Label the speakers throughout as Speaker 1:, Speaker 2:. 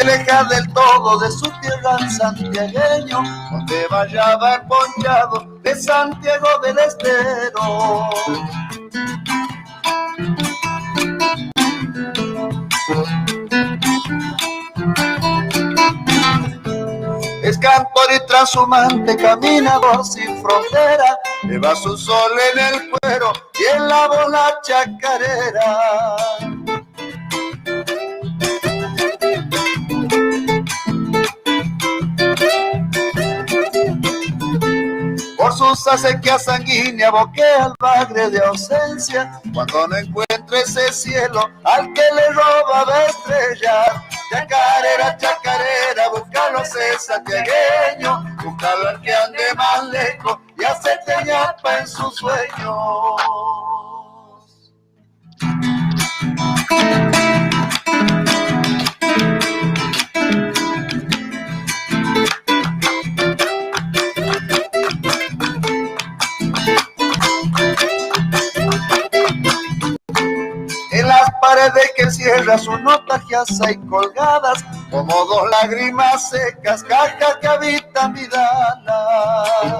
Speaker 1: se aleja del todo de su tierra santiagueño, donde vaya va emponchado de Santiago del Estero. Es cantor y transhumante, caminador sin frontera, lleva su sol en el cuero y en la bola chacarera. Por sus acequias sanguíneas boquea al bagre de ausencia, cuando no encuentre ese cielo al que le roba de estrellas. Chacarera, chacarera, búscalo ese santiagueño, búscalo al que ande más lejos y hacerte ñapa en sus sueños. En las paredes que cierra sus nostalgias hay colgadas como dos lágrimas secas, cajas que habitan vidanas.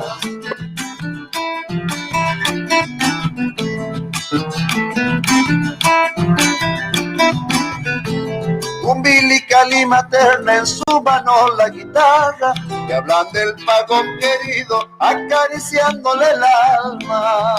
Speaker 1: Umbilical y materna en su mano la guitarra, que hablan del pago querido acariciándole el alma.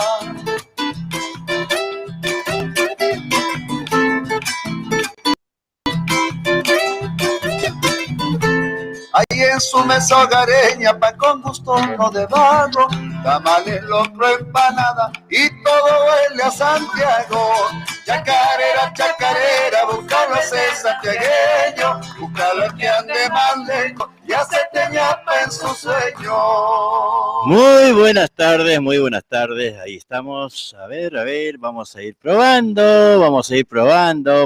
Speaker 1: Ahí en su mesa hogareña, pan con gusto no de barro, tamales, locro, empanada y todo huele a Santiago. Chacarera, chacarera, búscalo ese santiagueño, búscalo al que ande más lejos y hacete ñapa en su sueño.
Speaker 2: Muy buenas tardes, ahí estamos. A ver, vamos a ir probando,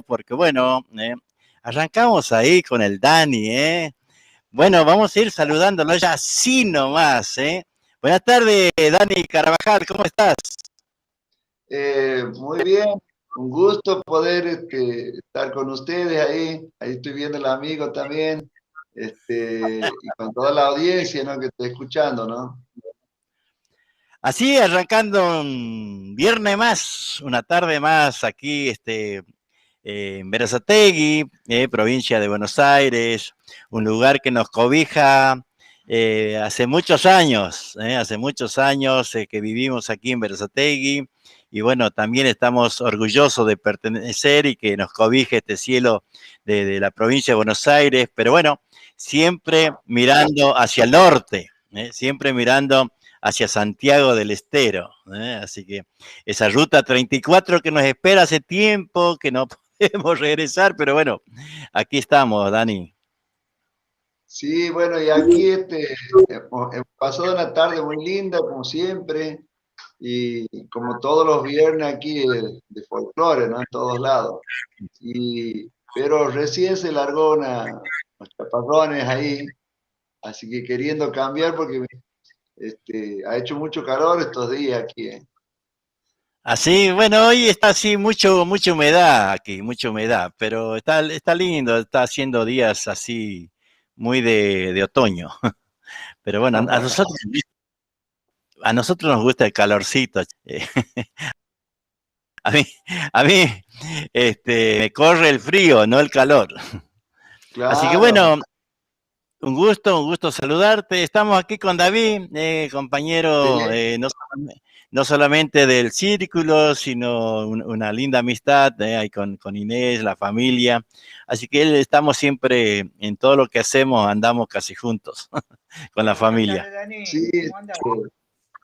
Speaker 2: porque bueno, arrancamos ahí con el Dani, Bueno, vamos a ir saludándolo ya así nomás, Buenas tardes, Dani Carvajal, ¿cómo estás?
Speaker 1: Muy bien, un gusto poder estar con ustedes ahí estoy viendo al amigo también, y con toda la audiencia, ¿no?, que está escuchando, ¿no?
Speaker 2: Así, arrancando un viernes más, una tarde más aquí, en Berazategui, provincia de Buenos Aires, un lugar que nos cobija hace muchos años que vivimos aquí en Berazategui, y bueno, también estamos orgullosos de pertenecer y que nos cobije este cielo de la provincia de Buenos Aires, pero bueno, siempre mirando hacia el norte, siempre mirando hacia Santiago del Estero, así que esa ruta 34 que nos espera hace tiempo, que no podemos regresar, pero bueno, aquí estamos, Dani.
Speaker 1: Sí, bueno, y aquí hemos pasado una tarde muy linda, como siempre, y como todos los viernes aquí de folclore, ¿no?, en todos lados. Pero recién se largó unos chaparrones ahí, así que queriendo cambiar porque ha hecho mucho calor estos días aquí,
Speaker 2: Así, bueno, hoy está así mucha humedad aquí, mucha humedad, pero está lindo, está haciendo días así muy de otoño. Pero bueno, a nosotros nos gusta el calorcito. A mí, me corre el frío, no el calor.
Speaker 1: Claro.
Speaker 2: Así que bueno, un gusto saludarte. Estamos aquí con David, compañero, no solamente del círculo, sino una linda amistad ahí con Inés, la familia. Así que estamos siempre, en todo lo que hacemos, andamos casi juntos con la familia.
Speaker 1: Sí,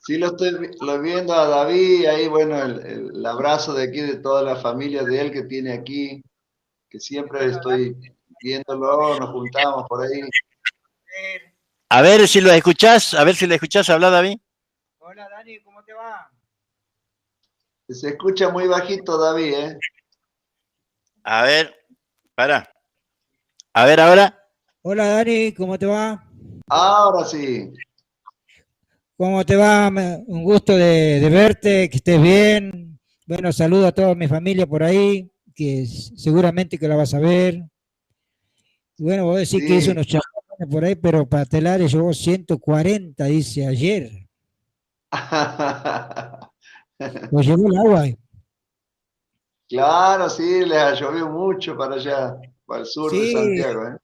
Speaker 1: sí, lo estoy viendo a David, ahí bueno, el abrazo de aquí de toda la familia de él que tiene aquí, que siempre estoy viéndolo, nos juntamos por ahí.
Speaker 2: A ver si lo escuchás, habla, David.
Speaker 3: Hola Dani, ¿cómo te va?
Speaker 1: Se escucha muy bajito, David, ¿eh?
Speaker 2: A ver, para. A ver ahora.
Speaker 3: Hola Dani, ¿cómo te va?
Speaker 1: Ahora sí.
Speaker 3: ¿Cómo te va? Un gusto de verte, que estés bien. Bueno, saludo a toda mi familia por ahí, que seguramente que la vas a ver. Bueno, vos decís que hizo
Speaker 1: Sí.
Speaker 3: unos chacones por ahí, pero para Telares llevó 140, dice ayer. Lo llevó el agua.
Speaker 1: Claro, sí, les ha llovido mucho para allá, para el sur de
Speaker 3: Sí,
Speaker 1: Santiago, ¿eh?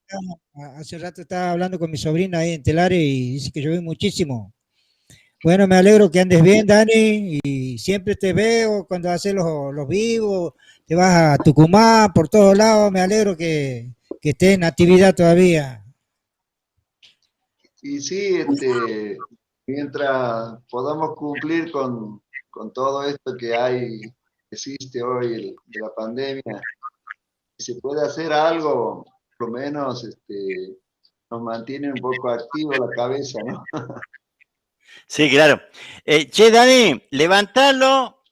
Speaker 3: hace rato estaba hablando con mi sobrina ahí en Telares y dice que llovió muchísimo. Bueno, me alegro que andes bien, Dani, y siempre te veo cuando haces los vivos, te vas a Tucumán, por todos lados, me alegro que estés en actividad todavía.
Speaker 1: Y sí, mientras podamos cumplir con todo esto que hay, que existe hoy de la pandemia, si se puede hacer algo, por lo menos nos mantiene un poco activo la cabeza, ¿no?
Speaker 2: Sí, claro. Che, Dani, levantalo,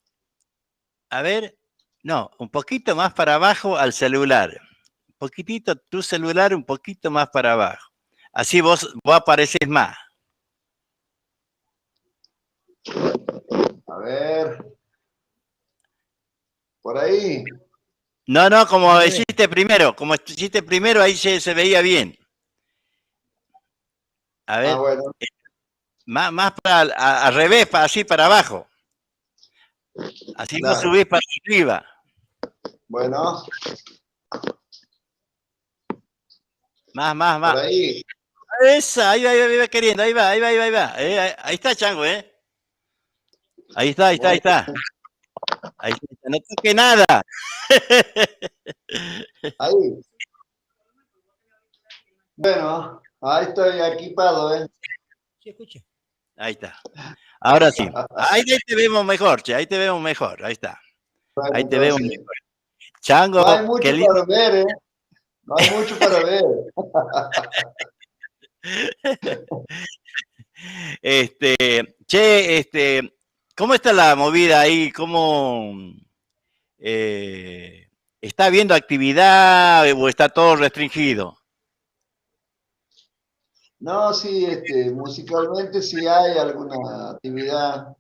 Speaker 2: a ver, no, un poquito más para abajo al celular. Un poquitito tu celular, un poquito más para abajo. Así vos apareces más.
Speaker 1: A ver, por ahí.
Speaker 2: No, no,
Speaker 3: A
Speaker 2: como
Speaker 3: ver,
Speaker 2: hiciste primero, ahí se veía bien. A
Speaker 1: Ah,
Speaker 2: ver,
Speaker 1: bueno,
Speaker 2: más para, al revés, así para abajo. Así vos
Speaker 1: claro.
Speaker 2: subís para arriba.
Speaker 1: Bueno,
Speaker 2: Más.
Speaker 1: por ahí.
Speaker 2: Esa, ahí va queriendo, ahí va. Ahí está, Chango, ¿eh? Ahí
Speaker 1: Muy
Speaker 2: está. Ahí está, no toque nada.
Speaker 1: ahí. Bueno, ahí estoy equipado, ¿eh?
Speaker 3: sí, escucha.
Speaker 2: Ahí está. Ahora sí. Ahí te vemos mejor, che, ahí te vemos mejor. Ahí está.
Speaker 1: Bueno,
Speaker 2: Ahí te vemos
Speaker 1: entonces,
Speaker 2: mejor.
Speaker 1: no hay
Speaker 2: Chango, qué
Speaker 1: mucho
Speaker 2: lindo.
Speaker 1: para ver, ¿eh? No hay mucho para ver.
Speaker 2: Este, che, ¿cómo está la movida ahí? Eh, ¿Está habiendo actividad o está todo restringido?
Speaker 1: No, sí, musicalmente sí hay alguna actividad,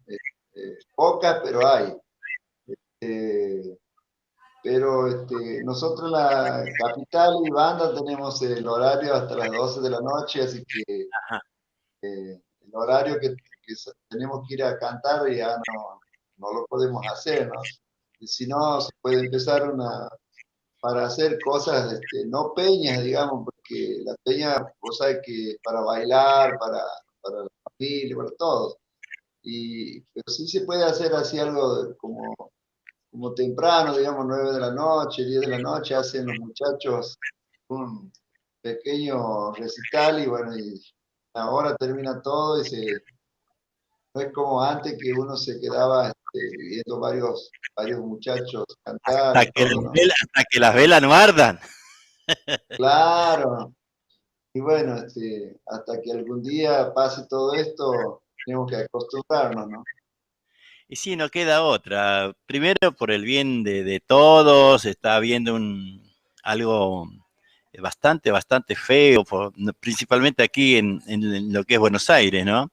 Speaker 1: poca, pero hay. Eh, pero nosotros en la capital y banda tenemos el horario hasta las 12 de la noche, así que el horario que tenemos que ir a cantar ya no lo podemos hacer, ¿no? Y si no, se puede empezar para hacer cosas, no peñas, digamos, porque la peña, vos sabés que es para bailar, para la familia, para todos. Pero sí se puede hacer así algo como temprano, digamos, 9 de la noche, 10 de la noche, hacen los muchachos un pequeño recital y bueno, y ahora termina todo no es como antes que uno se quedaba viendo varios muchachos cantar y todo, ¿no?
Speaker 2: Hasta que las velas no ardan.
Speaker 1: Claro, y bueno, hasta que algún día pase todo esto, tenemos que acostumbrarnos, ¿no?
Speaker 2: Y sí, no queda otra. Primero, por el bien de todos, está habiendo algo bastante feo, principalmente aquí en lo que es Buenos Aires, ¿no?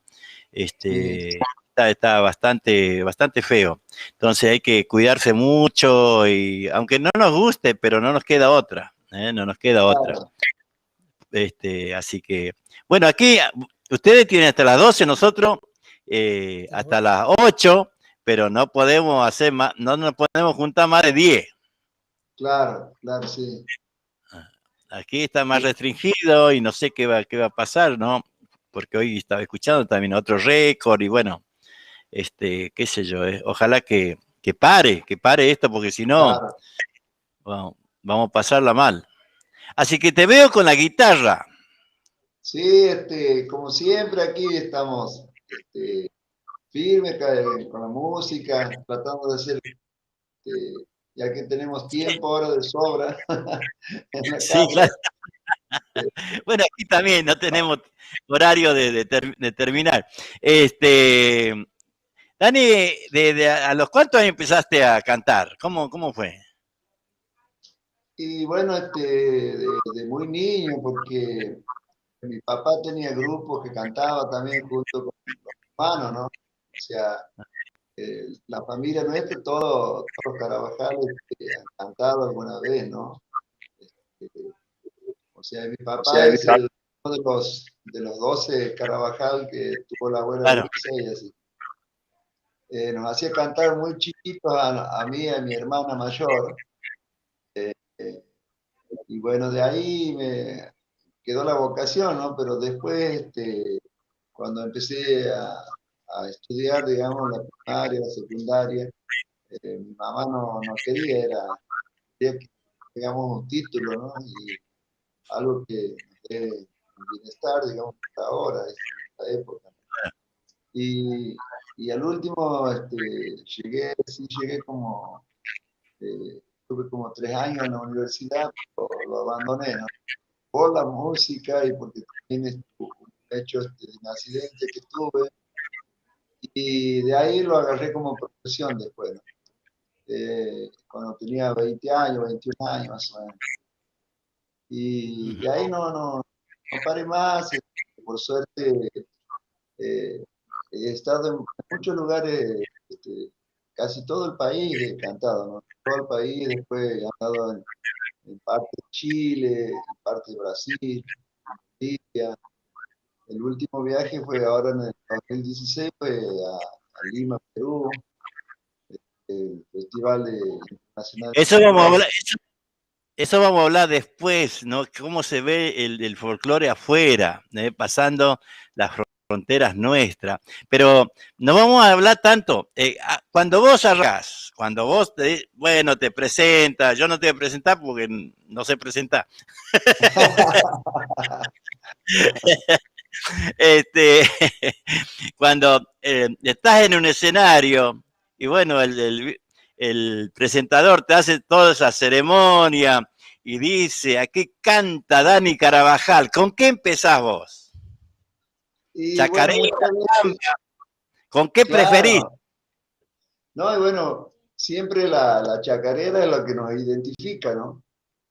Speaker 1: Sí,
Speaker 2: Está bastante feo. Entonces hay que cuidarse mucho y aunque no nos guste, pero no nos queda otra, ¿eh? No nos queda otra.
Speaker 1: claro,
Speaker 2: Así que, bueno, aquí ustedes tienen hasta las 12, nosotros
Speaker 3: Las
Speaker 2: hasta
Speaker 3: 8.
Speaker 2: las 8, pero no podemos hacer más, no nos podemos juntar más de 10.
Speaker 1: claro, sí.
Speaker 2: Aquí está más
Speaker 1: Sí,
Speaker 2: restringido y no sé qué va a pasar, ¿no? Porque hoy estaba escuchando también otro récord y bueno, qué sé yo, ojalá que pare esto, porque si no,
Speaker 1: claro.
Speaker 2: vamos a pasarla mal. Así que te veo con la guitarra.
Speaker 1: Sí, como siempre aquí estamos firmes con la música, tratando de hacer, ya que tenemos tiempo ahora de sobra en la
Speaker 2: Sí, claro.
Speaker 1: casa.
Speaker 2: Bueno, aquí también no tenemos horario de terminar. Este, Dani, ¿a los cuántos años empezaste a cantar? ¿Cómo fue?
Speaker 1: Y bueno, de muy niño, porque mi papá tenía grupos que cantaba también junto con los hermanos, ¿no? O sea, la familia nuestra, todos los Carabajales han cantado alguna vez, ¿no? sea, mi papá es uno de los 12 Carabajal que tuvo la abuela
Speaker 2: Claro.
Speaker 1: Luisa y así. Nos hacía cantar muy chiquitos a mí y a mi hermana mayor. Y bueno, de ahí me quedó la vocación, ¿no? Pero después, cuando empecé a estudiar, digamos, la primaria, la secundaria, mi mamá no quería, quería que tengamos un título, ¿no? Y algo que nos dé un bienestar, digamos, hasta ahora, en esta época. Y al último, llegué como, tuve como 3 años en la universidad, pero lo abandoné, ¿no? Por la música y porque también un hecho de un accidente que tuve, y de ahí lo agarré como profesión después, ¿no? Cuando tenía 20 años, 21 años más o menos. Y de ahí no paré más, por suerte he estado en muchos lugares, casi todo el país he cantado, ¿no? Todo el país, después he andado en parte de Chile, en parte de Brasil, Bolivia. El último viaje fue ahora en el 2016, fue a Lima, Perú, el Festival Internacional
Speaker 2: Eso
Speaker 1: de
Speaker 2: vamos a
Speaker 1: Rock.
Speaker 2: hablar, eso vamos a hablar después, ¿no? Cómo se ve el folclore afuera, pasando las fronteras nuestras. Pero no vamos a hablar tanto. Cuando vos arrancás, cuando vos te presentas, yo no te voy a presentar porque no sé presentar. Cuando estás en un escenario y bueno, el presentador te hace toda esa ceremonia y dice, aquí canta Dani Carabajal, ¿con qué empezás vos?
Speaker 1: Y bueno,
Speaker 2: Chacarera,
Speaker 1: muchas veces,
Speaker 2: ¿con qué preferís?
Speaker 1: claro, no, y bueno, siempre la chacarera es lo que nos identifica, ¿no?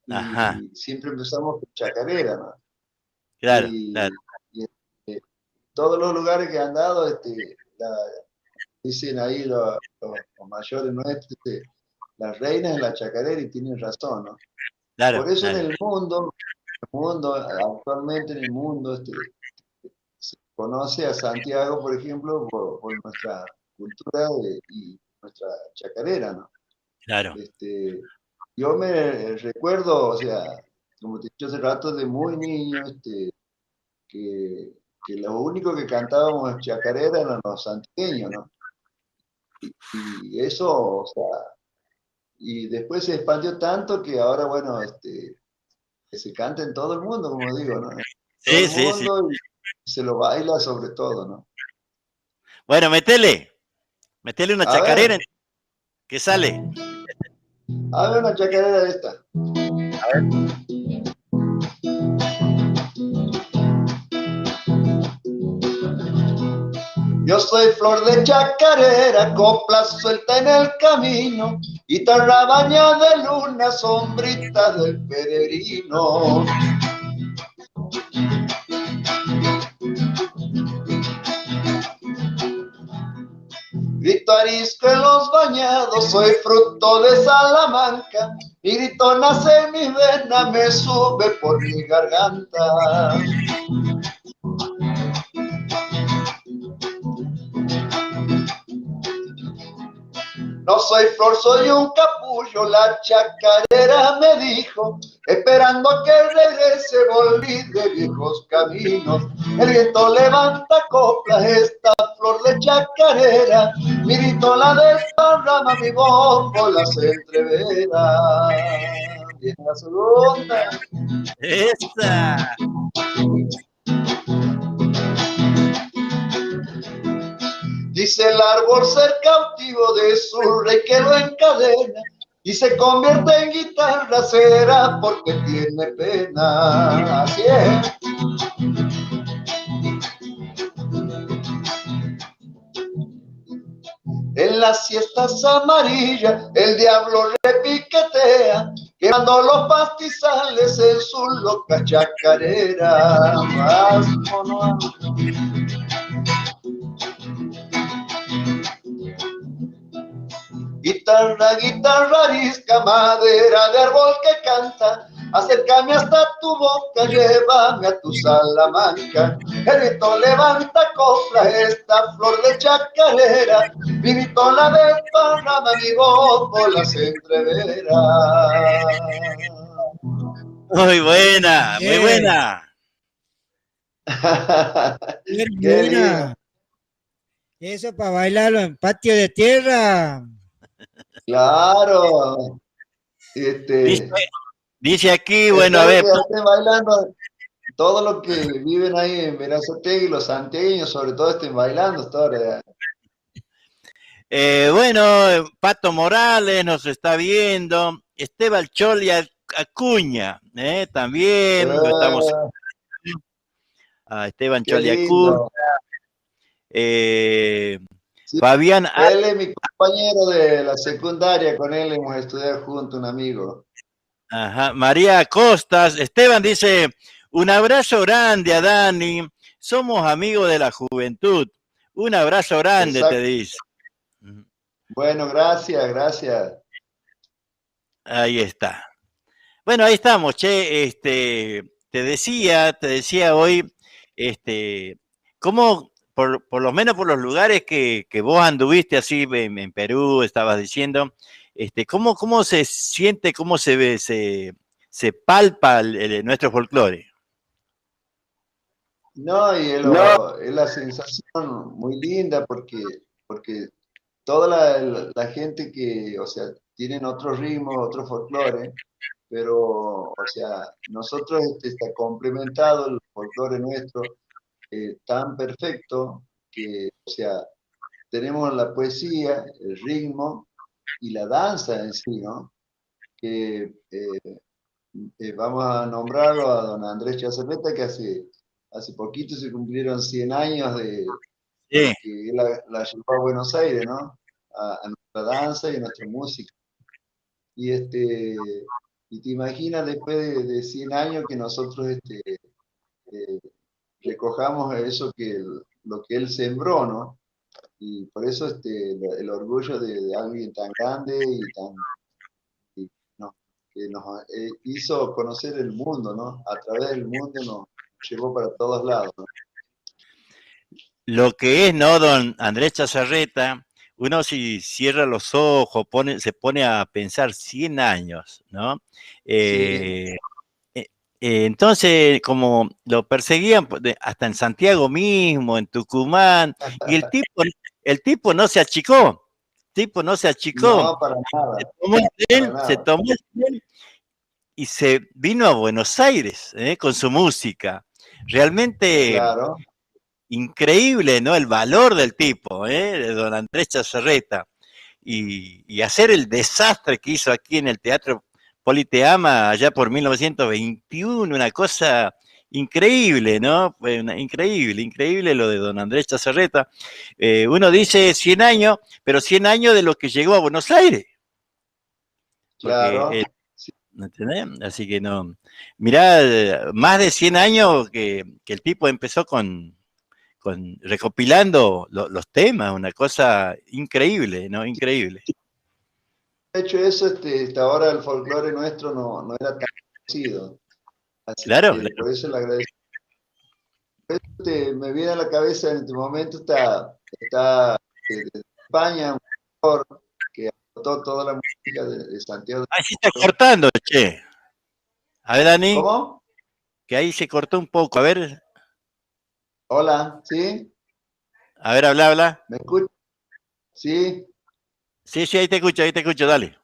Speaker 2: Ajá,
Speaker 1: Y siempre empezamos con chacarera, ¿no?
Speaker 2: claro, claro,
Speaker 1: Y todos los lugares que han dado, dicen ahí los mayores nuestros, las reinas de la chacarera, y tienen razón, ¿no?
Speaker 2: claro,
Speaker 1: Por eso en
Speaker 2: claro,
Speaker 1: el mundo, actualmente en el mundo, se conoce a Santiago, por ejemplo, por nuestra cultura y nuestra chacarera, ¿no?
Speaker 2: claro.
Speaker 1: Yo me recuerdo, o sea, como te he dicho hace rato, de muy niño, que lo único que cantábamos chacarera eran los santiagueños, ¿no? Y eso, o sea, y después se expandió tanto que ahora, bueno, que se canta en todo el mundo, como digo, ¿no? En todo
Speaker 2: Sí,
Speaker 1: el
Speaker 2: sí, sí.
Speaker 1: mundo y se lo baila sobre todo, ¿no?
Speaker 2: Bueno, metele una
Speaker 1: A
Speaker 2: chacarera
Speaker 1: ver,
Speaker 2: que sale.
Speaker 1: una chacarera de esta. Yo soy flor de chacarera, copla suelta en el camino, guitarra bañada de luna, sombrita del peregrino. Grito arisco en los bañados, soy fruto de Salamanca, mi grito nace en mi vena, me sube por mi garganta. No soy flor, soy un capullo, la chacarera me dijo, esperando que regrese volví de viejos caminos. El viento levanta coplas, esta flor de chacarera, mi grito la desparrama, mi bombo las entrevera. Viene la segunda.
Speaker 2: ¡Esa!
Speaker 1: Dice el árbol ser cautivo de su rey que lo encadena y se convierte en guitarra, será porque tiene pena. Así es. En las siestas amarillas el diablo repiquetea, quemando los pastizales en su loca chacarera. Guitarra, guitarra arisca, madera de árbol que canta, Acércame hasta tu boca, llévame a tu Salamanca. Jerito, levanta copla esta flor de chacarera. Vinito la de Panamá, mi boco las entreveras.
Speaker 2: Muy buena, muy
Speaker 3: Bien,
Speaker 2: buena.
Speaker 3: bien,
Speaker 1: Qué lindo.
Speaker 3: buena. Eso para bailarlo en patio de tierra.
Speaker 1: Claro.
Speaker 2: Dice,
Speaker 1: Este,
Speaker 2: dice aquí, bueno, a
Speaker 1: espero
Speaker 2: ver,
Speaker 1: que estén bailando. Todos los que viven ahí en Verazategui, los santiagueños, sobre todo, estén bailando hasta ahora.
Speaker 2: bueno, Pato Morales nos está viendo, Esteban Choli Acuña, también lo estamos
Speaker 1: Ah,
Speaker 2: a Esteban
Speaker 1: qué
Speaker 2: Choli Acuña,
Speaker 1: lindo.
Speaker 2: eh,
Speaker 1: Sí,
Speaker 2: Fabián,
Speaker 1: él es mi compañero de la secundaria, con él hemos estudiado juntos, un amigo.
Speaker 2: ajá, María Costas, Esteban dice, un abrazo grande a Dani, somos amigos de la juventud, un abrazo grande te
Speaker 1: Exacto.
Speaker 2: dice.
Speaker 1: Bueno, gracias, gracias.
Speaker 2: Ahí está. Bueno, ahí estamos, che. Te decía hoy, cómo, por lo menos por los lugares que vos anduviste así en Perú, estabas diciendo, cómo se siente, cómo se ve, se palpa nuestro folclore.
Speaker 1: No, y
Speaker 2: No.
Speaker 1: es la sensación muy linda porque toda la gente que, o sea, tienen otros ritmos, otros folclores, pero, o sea, nosotros está complementado el folclore nuestro tan perfecto que, o sea, tenemos la poesía, el ritmo y la danza en sí, ¿no? Que vamos a nombrarlo a don Andrés Chazapeta, que hace poquito se cumplieron 100 años
Speaker 2: Sí.
Speaker 1: de que él la llevó a Buenos Aires, ¿no? A nuestra danza y a nuestra música. Y, y te imaginas después de 100 años que nosotros eh, recojamos eso lo que él sembró, ¿no? Y por eso el orgullo de alguien tan grande y no, que nos hizo conocer el mundo, ¿no? A través del mundo nos llevó para todos lados, ¿no?
Speaker 2: Lo que es, ¿no, don Andrés Chazarreta? Uno si cierra los ojos, se pone a pensar 100 años, ¿no?
Speaker 1: Sí,
Speaker 2: Eh, entonces, como lo perseguían hasta en Santiago mismo, en Tucumán, y el tipo no se achicó,
Speaker 1: no, para nada, para
Speaker 2: se
Speaker 1: nada.
Speaker 2: tomó el tren y se vino a Buenos Aires, con su música. Realmente
Speaker 1: Claro,
Speaker 2: increíble, ¿no? El valor del tipo, de don Andrés Chazarreta. Y hacer el desastre que hizo aquí en el Teatro Politeama allá por 1921, una cosa increíble, ¿no? Increíble lo de don Andrés Chazarreta. Uno dice 100 años, pero 100 años de lo que llegó a Buenos Aires, porque,
Speaker 1: claro. Sí,
Speaker 2: ¿me entendés? Así que no. Mirá, más de 100 años que el tipo empezó recopilando los temas, una cosa increíble, ¿no? Increíble.
Speaker 1: de hecho, eso, hasta ahora el folclore nuestro no era tan conocido. Así
Speaker 2: Claro,
Speaker 1: que por eso le agradezco. Me viene a la cabeza en este momento está de España, un autor que adoptó toda la música de Santiago.
Speaker 2: ahí se está cortando, che. A ver, Dani,
Speaker 1: ¿Cómo?
Speaker 2: que ahí se cortó un poco.
Speaker 1: Hola, ¿sí?
Speaker 2: Habla.
Speaker 1: ¿Me escuchas? Sí.
Speaker 2: Sí, sí, ahí te escucho, dale.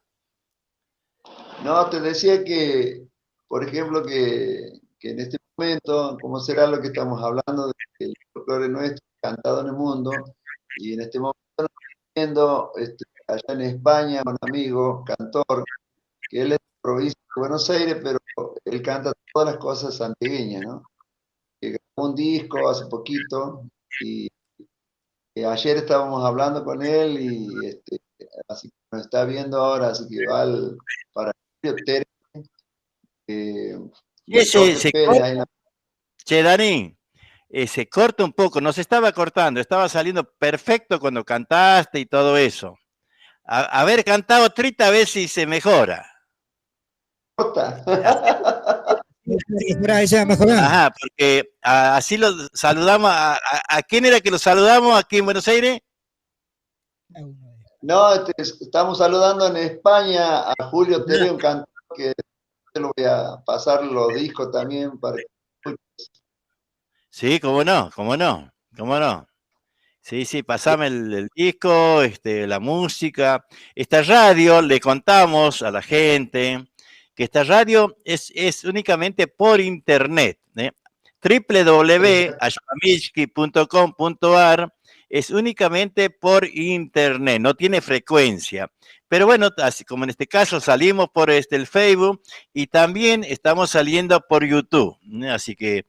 Speaker 1: No, te decía que, por ejemplo, que en este momento, ¿cómo será lo que estamos hablando del folclore nuestro cantado en el mundo? Y en este momento estamos viendo allá en España un amigo, cantor, que él es de la provincia de Buenos Aires, pero él canta todas las cosas santiagueñas, ¿no? Que grabó un disco hace poquito y ayer estábamos hablando con él y así que nos está viendo ahora, así que va para eh, de
Speaker 2: Ese
Speaker 1: Torres
Speaker 2: se
Speaker 1: Pérez,
Speaker 2: corta,
Speaker 1: ahí en la...
Speaker 2: che, Dani, se corta un poco, no se estaba cortando, estaba saliendo perfecto cuando cantaste y todo eso. A ver, cantá otrita a ver si se mejora.
Speaker 1: corta.
Speaker 2: Ajá, porque así lo saludamos. ¿A quién era que lo saludamos aquí en Buenos Aires?
Speaker 1: No, estamos saludando en España a Julio Teré, un cantante que te lo voy a pasar los discos también para que escuches.
Speaker 2: Sí, cómo no, cómo no, cómo no. Sí, sí, pasame el disco, la música. Esta radio, le contamos a la gente que esta radio es únicamente por internet, ¿eh? www.ayamishki.com.ar es únicamente por internet, no tiene frecuencia. Pero bueno, así como en este caso salimos por el Facebook y también estamos saliendo por YouTube, ¿eh? Así que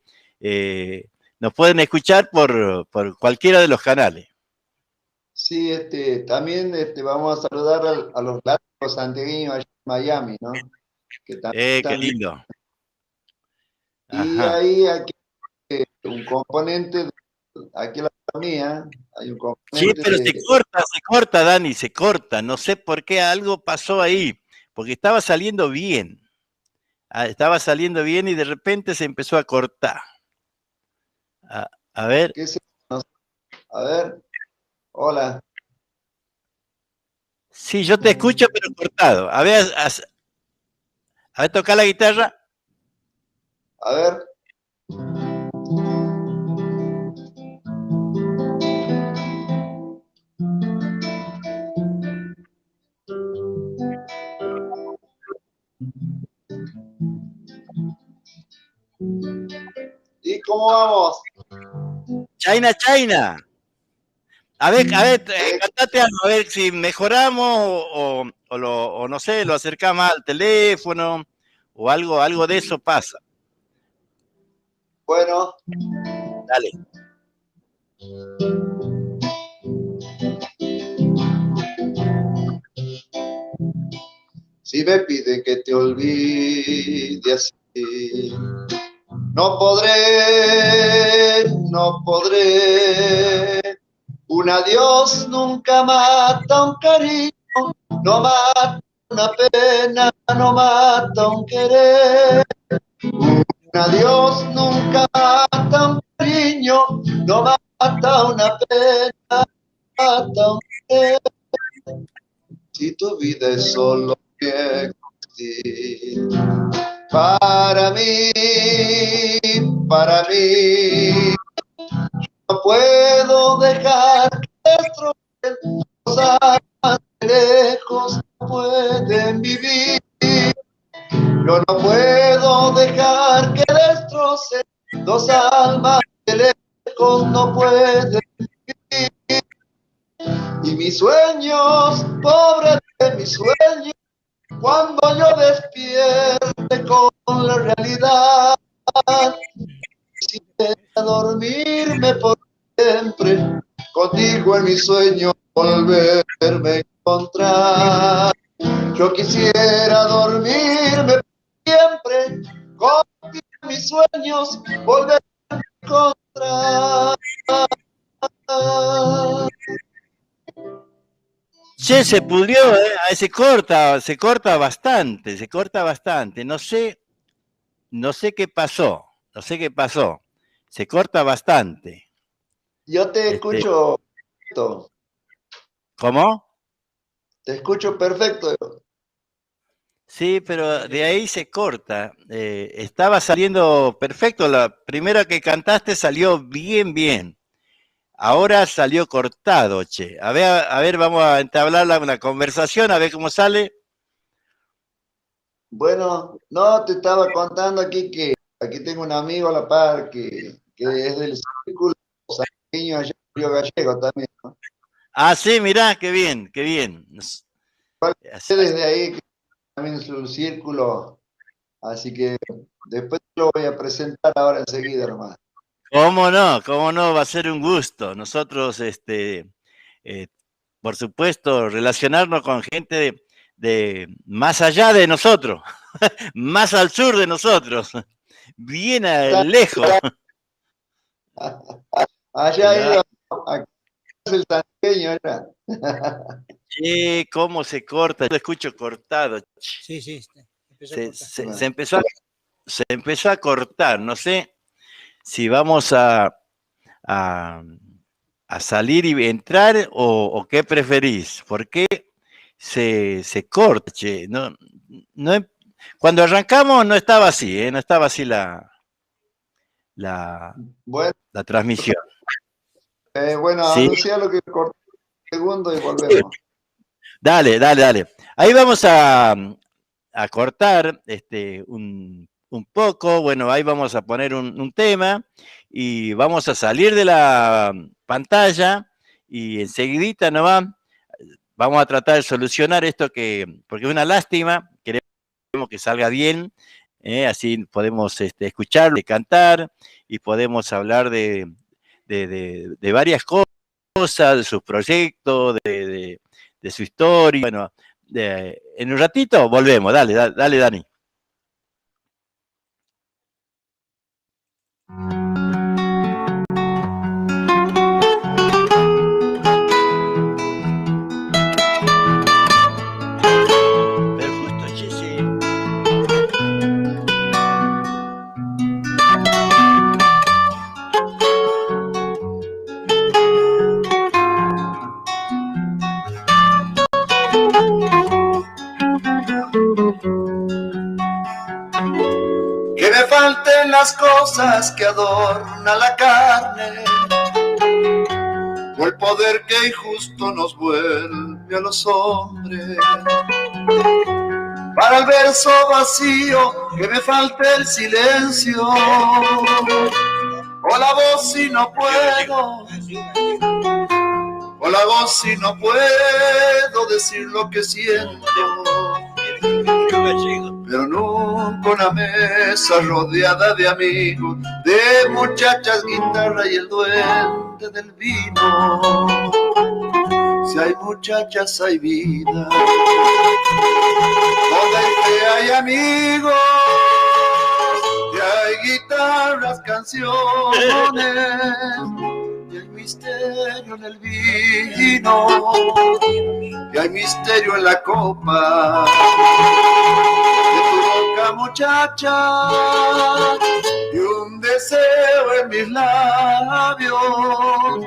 Speaker 2: nos pueden escuchar por cualquiera de los canales.
Speaker 1: Sí, también vamos a saludar a los latos santiagueños allá en Miami, ¿no? Que también
Speaker 2: Qué lindo.
Speaker 1: Y
Speaker 2: Ajá.
Speaker 1: ahí aquí un componente, aquí en la mía, hay un
Speaker 2: Sí,
Speaker 1: componente
Speaker 2: pero se corta, Dani, se corta. No sé por qué algo pasó ahí, porque estaba saliendo bien. Estaba saliendo bien y de repente se empezó a cortar. A ver.
Speaker 1: ¿Qué se... A ver, hola.
Speaker 2: Sí, yo te escucho, pero cortado. A ver, toca la guitarra.
Speaker 1: A ver. ¿Y cómo vamos?
Speaker 2: China, China. A ver, cantate algo, a ver si mejoramos o no sé, lo acercamos al teléfono o algo de eso pasa.
Speaker 1: Bueno.
Speaker 2: Dale.
Speaker 1: Si me pide que te olvide así, no podré, no podré. Un adiós nunca mata un cariño, no mata una pena, no mata un querer. Un adiós nunca mata un cariño, no mata una pena, mata un querer. Si tu vida es solo existir, para mí, no puedo dejar que destrocen los almas que lejos no pueden vivir. Yo no puedo dejar que destrocen dos almas que lejos no pueden vivir. Y mis sueños, pobre de mis sueños, cuando yo despierte con la realidad, quisiera dormirme por siempre, contigo en mis sueños volverme a encontrar. Yo quisiera dormirme por siempre, contigo en mis sueños volverme a encontrar.
Speaker 2: Che, se pudrió, se corta bastante. No sé qué pasó, Se corta bastante.
Speaker 1: Yo te escucho perfecto.
Speaker 2: ¿Cómo?
Speaker 1: Te escucho perfecto.
Speaker 2: Sí, pero de ahí se corta. Estaba saliendo perfecto. La primera que cantaste salió bien. Ahora salió cortado, che. A ver, vamos a entablar una conversación, a ver cómo sale.
Speaker 1: Bueno, no, te estaba contando aquí que aquí tengo un amigo a la par que es del círculo santiagueño allá en Río Gallego también, ¿no?
Speaker 2: Ah, sí, mirá, qué bien.
Speaker 1: Desde ahí que también es un círculo, así que después te lo voy a presentar ahora enseguida nomás.
Speaker 2: ¿Cómo no? Va a ser un gusto. Nosotros, por supuesto, relacionarnos con gente de más allá de nosotros, más al sur de nosotros, bien lejos.
Speaker 1: Allá iba, acá es el santiagueño, era.
Speaker 2: Cómo se corta, lo escucho cortado.
Speaker 3: Sí,
Speaker 2: se empezó a cortar. No sé si vamos a salir y entrar o qué preferís. ¿Por qué se corta? Che? Cuando arrancamos no estaba así, no estaba así
Speaker 1: Bueno,
Speaker 2: la transmisión.
Speaker 1: bueno,
Speaker 2: ¿Sí?
Speaker 1: anuncia lo que corta un segundo y volvemos.
Speaker 2: Dale. Ahí vamos a cortar un poco. Bueno, ahí vamos a poner un tema y vamos a salir de la pantalla y enseguidita nomás vamos a tratar de solucionar esto porque es una lástima, queremos que salga bien, así podemos escucharlo y cantar y podemos hablar de varias cosas, de sus proyectos, de su historia. Bueno, en un ratito volvemos. Dale, Dani. Pero justo, sí.
Speaker 1: Que me falten las cosas que adornan la carne, o el poder que injusto nos vuelve a los hombres. Para el verso vacío, que me falte el silencio, o la voz si no puedo, o la voz si no puedo decir lo que siento. Pero nunca una mesa rodeada de amigos, de muchachas, guitarra y el duende del vino. Si hay muchachas hay vida, donde hay fe hay amigos, y hay guitarras, canciones, y hay misterio en el vino, y hay misterio en la copa de tu boca, muchacha, y un deseo en mis labios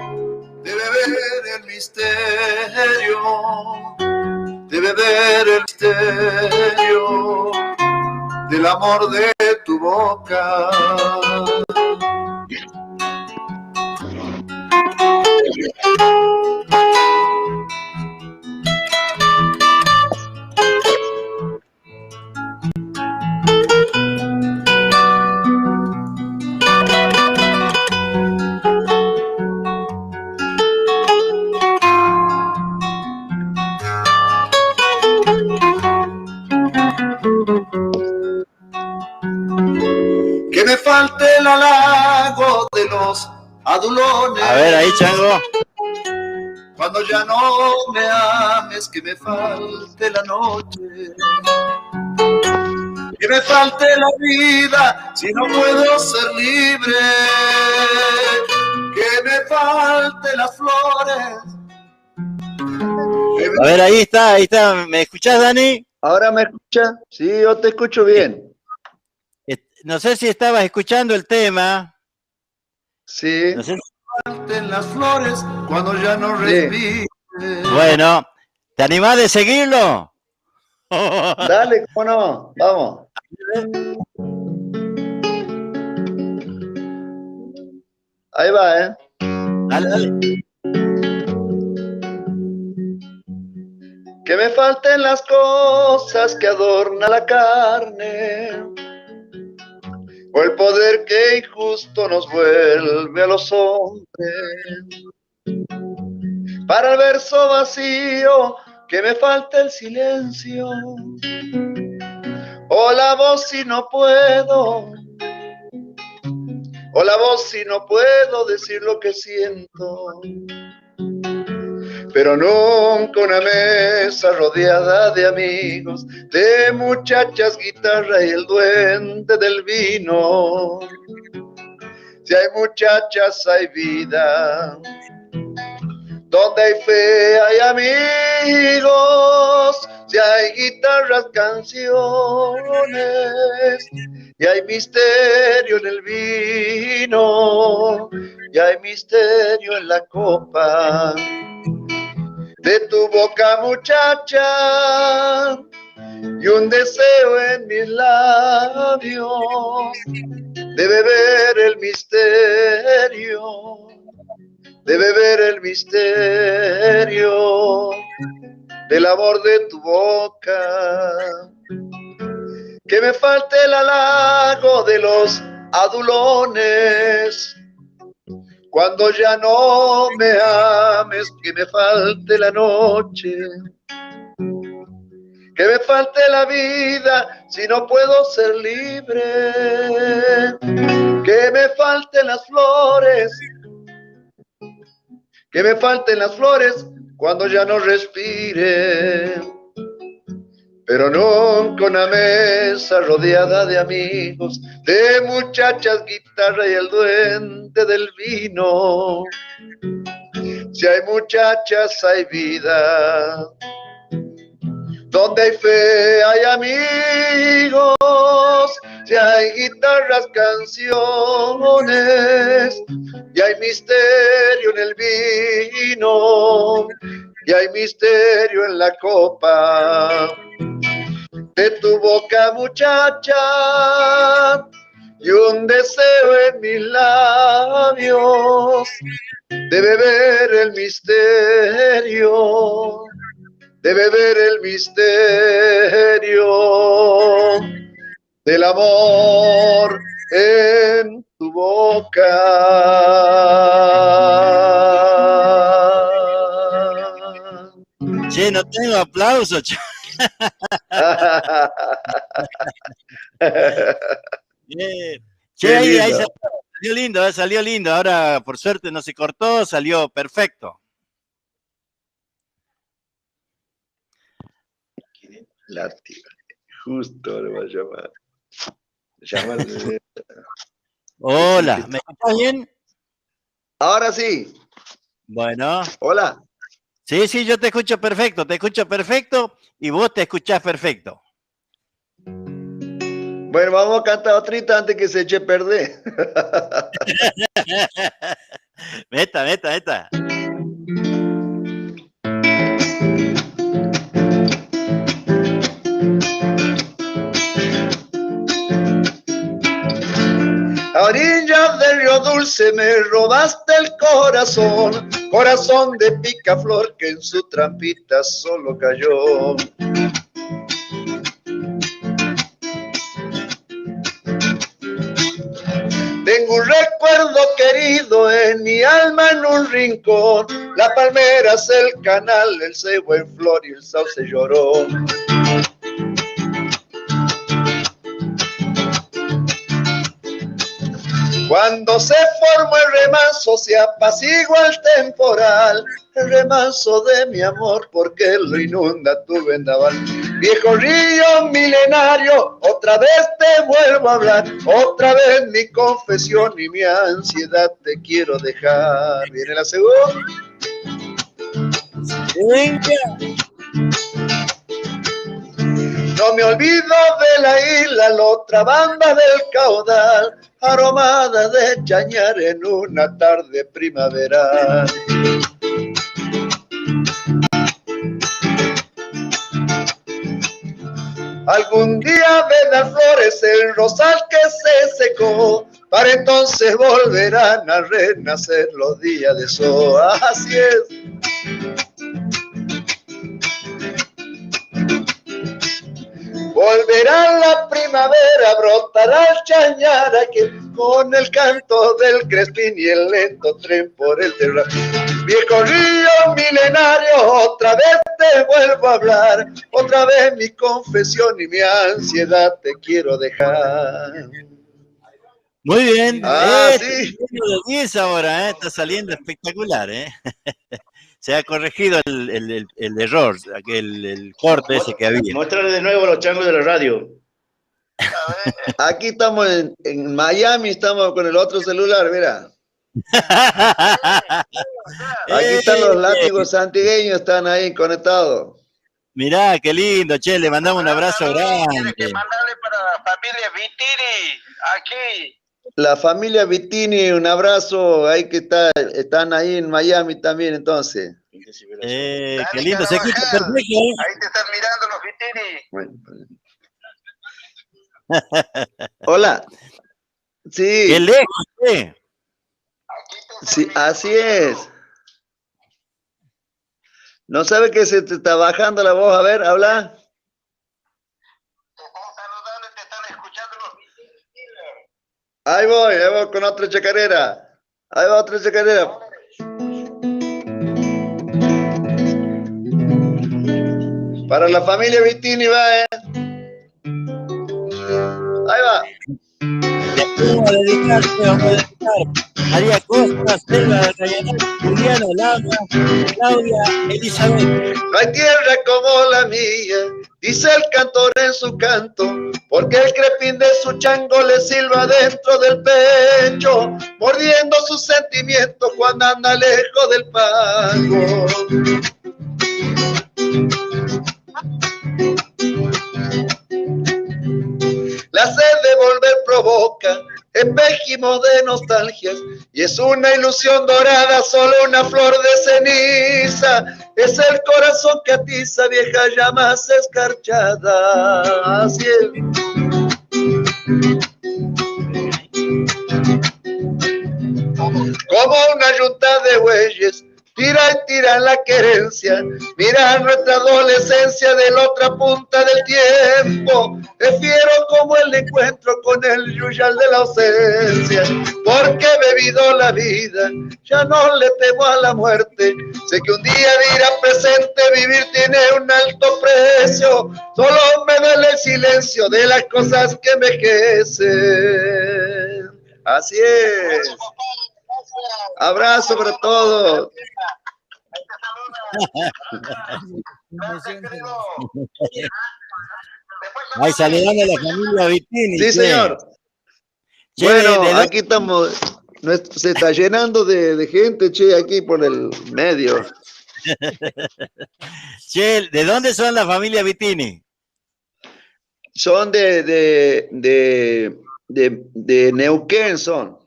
Speaker 1: de beber el misterio, de beber el misterio del amor de tu boca. Que me falte el halago de los adulones.
Speaker 2: A ver, ahí, Chango.
Speaker 1: Cuando ya no me ames, que me falte la noche. Que me falte la vida si no puedo ser libre. Que me falte las flores.
Speaker 2: A ver, ahí está. ¿Me escuchás, Dani?
Speaker 1: ¿Ahora me escuchas? Sí, yo te escucho bien.
Speaker 2: No sé si estabas escuchando el tema.
Speaker 1: Sí.
Speaker 2: No sé.
Speaker 1: En las flores cuando ya no respire.
Speaker 2: Bueno, ¿te animás de seguirlo?
Speaker 1: Dale, cómo no, vamos. Ahí va,
Speaker 2: Dale.
Speaker 1: Que me falten las cosas que adornan la carne, o el poder que injusto nos vuelve a los hombres. Para el verso vacío, que me falte el silencio, o la voz si no puedo, o la voz si no puedo decir lo que siento. Pero nunca una mesa rodeada de amigos, de muchachas, guitarra y el duende del vino. Si hay muchachas hay vida, donde hay fe hay amigos, si hay hay guitarras, canciones, y hay misterio en el vino, y hay misterio en la copa de tu boca, muchacha, y un deseo en mis labios de beber el misterio, de beber el misterio del amor de tu boca. Que me falte el halago de los adulones cuando ya no me ames, que me falte la noche, que me falte la vida si no puedo ser libre, que me falten las flores, que me falten las flores cuando ya no respire, pero nunca una mesa rodeada de amigos, de muchachas, guitarra y el duende del vino. Si hay muchachas hay vida, donde hay fe hay amigos, si hay guitarras, canciones, y hay misterio en el vino, y hay misterio en la copa de tu boca, muchacha, y un deseo en mis labios de beber el misterio, de beber el misterio del amor en tu boca.
Speaker 2: Che, no tengo aplauso, che. Bien. Che, ahí salió lindo. Ahora, por suerte, no se cortó, salió perfecto.
Speaker 1: Lástima, justo lo va a llamar.
Speaker 2: Hola, ¿me escuchás bien?
Speaker 1: Ahora sí.
Speaker 2: Bueno.
Speaker 1: Hola.
Speaker 2: Sí, yo te escucho perfecto y vos te escuchás perfecto.
Speaker 1: Bueno, vamos a cantar otrita antes que se eche a perder.
Speaker 2: Meta.
Speaker 1: A orillas del río Dulce me robaste el corazón, corazón de picaflor que en su trampita solo cayó. Tengo un recuerdo querido en mi alma en un rincón, la palmera es el canal, el cebo en flor y el sauce lloró. Cuando se formó el remanso se apacigua el temporal, el remanso de mi amor porque lo inunda tu vendaval. Viejo río milenario, otra vez te vuelvo a hablar, otra vez mi confesión y mi ansiedad te quiero dejar. ¿Viene la segunda? No me olvido de la isla, la otra banda del caudal, aromada de chañar en una tarde primaveral. Algún día verán flores el rosal que se secó, para entonces volverán a renacer los días de sol. Así es. Volverá la primavera, brotará el chañar aquel, con el canto del crespín y el lento tren por el terral. Viejo río milenario, otra vez te vuelvo a hablar, otra vez mi confesión y mi ansiedad te quiero dejar.
Speaker 2: Muy bien.
Speaker 1: Sí.
Speaker 2: 10 ahora, está saliendo espectacular, Se ha corregido el error, el corte ese que había.
Speaker 4: Mostrarle de nuevo los changos de la radio.
Speaker 1: Aquí estamos en Miami, estamos con el otro celular, mira. Aquí están los látigos antigueños, están ahí conectados.
Speaker 2: Mirá, qué lindo, che, le mandamos un abrazo grande.
Speaker 5: Tienes que mandarle para la familia Vitiri, aquí.
Speaker 1: La familia Vitini, un abrazo, ahí que están ahí en Miami también, entonces.
Speaker 2: Qué
Speaker 5: Dani
Speaker 2: lindo, se escucha
Speaker 5: Carabajal,
Speaker 2: perfecto, ¿eh?
Speaker 5: ahí te están mirando los Vitiri.
Speaker 1: Bueno. Hola. Sí.
Speaker 2: Qué lejos, ¿eh?
Speaker 1: Sí, así es. ¿No sabe que se te está bajando la voz? A ver, habla.
Speaker 5: Te están saludando y te están escuchando los Vitiri.
Speaker 1: Ahí voy con otra chacarera. Ahí va otra chacarera. Para la familia Vitini va, Ahí va.
Speaker 2: Vamos a dedicar María Costa, Selva Cayanal, Juliana Lama, Claudia, Elizabeth.
Speaker 1: No hay tierra como la mía, dice el cantor en su canto, porque el crepín de su chango le silba dentro del pecho, mordiendo sus sentimientos cuando anda lejos del pago. La sed de volver provoca espejismos de nostalgias y es una ilusión dorada, solo una flor de ceniza. Es el corazón que atiza vieja llamas escarchada. Así es. Como una yunta de bueyes, tira y tira la querencia, mira nuestra adolescencia de la otra punta del tiempo. Prefiero como el encuentro con el yuyal de la ausencia, porque he bebido la vida, ya no le temo a la muerte. Sé que un día dirá presente, vivir tiene un alto precio, solo me duele el silencio de las cosas que envejecen. Así es. Abrazo para todos.
Speaker 2: Ahí saludando a la familia Vitini.
Speaker 1: Sí, señor.
Speaker 2: Che,
Speaker 1: bueno, aquí estamos. Se está llenando de gente, che, aquí por el medio.
Speaker 2: Che, ¿de dónde son la familia Vitini?
Speaker 1: Son de Neuquén, son.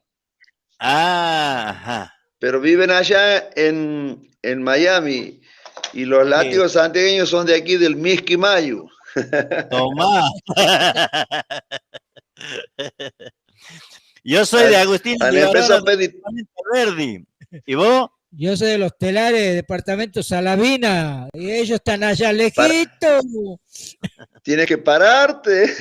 Speaker 2: Ajá.
Speaker 1: Pero viven allá en Miami. Y los látigos santiagueños son de aquí, del Misquimayu.
Speaker 2: Tomá. Yo soy de Agustín Verdi. ¿Y vos?
Speaker 3: Yo soy de los Telares, departamento Salavina, y ellos están allá lejitos.
Speaker 1: Tienes que pararte.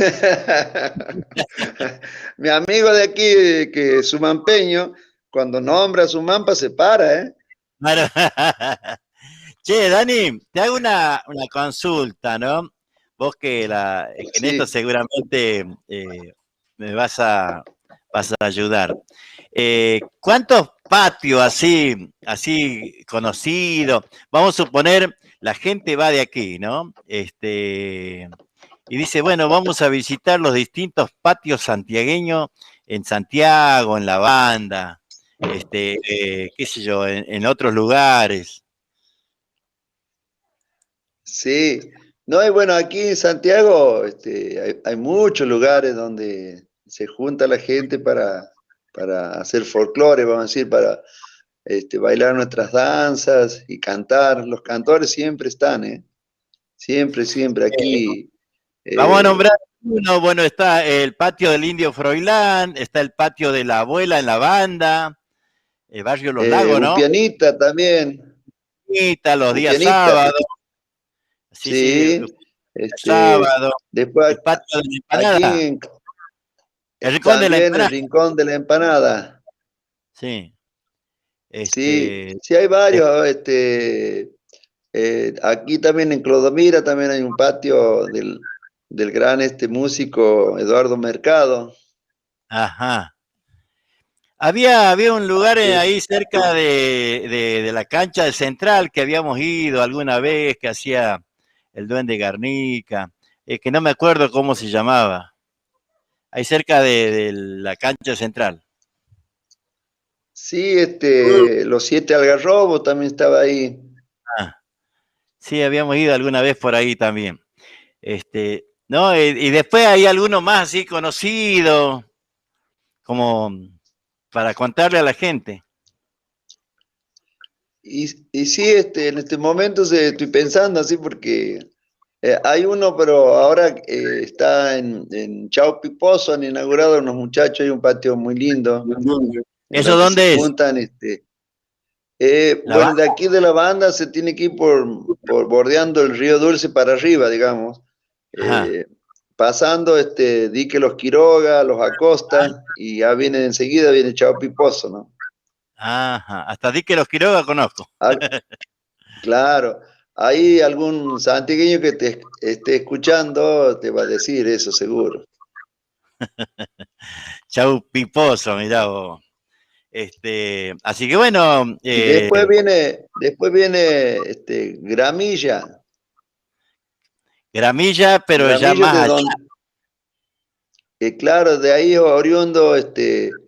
Speaker 1: Mi amigo de aquí, que es sumampeño, cuando nombra a Sumampa se para, ¿eh?
Speaker 2: Claro. Che, Dani, te hago una consulta, ¿no? Vos que en esto seguramente me vas a ayudar. ¿Cuántos patios así conocidos? Vamos a suponer, la gente va de aquí, ¿no? Y dice, bueno, vamos a visitar los distintos patios santiagueños en Santiago, en La Banda, qué sé yo, en otros lugares.
Speaker 1: Sí, no, y bueno, aquí en Santiago hay muchos lugares donde se junta la gente para hacer folclore, vamos a decir, para bailar nuestras danzas y cantar. Los cantores siempre están, ¿eh? Siempre, siempre aquí.
Speaker 2: Vamos a nombrar uno, bueno, está el patio del Indio Froilán, está el patio de la Abuela en La Banda, el barrio Los Lagos, ¿no?
Speaker 1: Upianita también.
Speaker 2: Upianita, los días sábados. Sí, sábado.
Speaker 1: Después,
Speaker 2: el patio de la empanada.
Speaker 1: Aquí
Speaker 2: el rincón de la empanada.
Speaker 1: El rincón de la empanada.
Speaker 2: Sí.
Speaker 1: Sí, hay varios. Aquí también en Clodomira también hay un patio del gran músico Eduardo Mercado.
Speaker 2: Ajá. Había un lugar ahí cerca de la cancha del Central que habíamos ido alguna vez, que hacía el Duende Garnica, que no me acuerdo cómo se llamaba. Ahí cerca de la cancha central.
Speaker 1: Sí, los 7 Algarrobos también estaba ahí.
Speaker 2: Sí, habíamos ido alguna vez por ahí también. ¿No? Y después hay alguno más así conocido, como para contarle a la gente.
Speaker 1: Y sí, en este momento estoy pensando así porque hay uno, pero ahora está en Chaupi Pozo, han inaugurado unos muchachos, hay un patio muy lindo en
Speaker 2: ¿Eso
Speaker 1: donde se
Speaker 2: dónde es?
Speaker 1: juntan.
Speaker 2: ¿La
Speaker 1: Bueno,
Speaker 2: banda?
Speaker 1: de aquí de la banda se tiene que ir por bordeando el río Dulce para arriba, digamos,
Speaker 2: Ajá.
Speaker 1: eh, pasando Dique Los Quiroga, Los Acosta, y ya viene enseguida, viene Chaupi Pozo, ¿no?
Speaker 2: Ajá. Hasta Dique Los Quiroga conozco.
Speaker 1: Ah, claro, hay algún santiagueño que te esté escuchando, te va a decir eso seguro.
Speaker 2: Chau Piposo, mirá vos. Así que bueno,
Speaker 1: Y después viene Gramilla.
Speaker 2: Gramilla, pero ya
Speaker 1: Gramilla
Speaker 2: más
Speaker 1: de
Speaker 2: allá.
Speaker 1: donde, claro, de ahí oriundo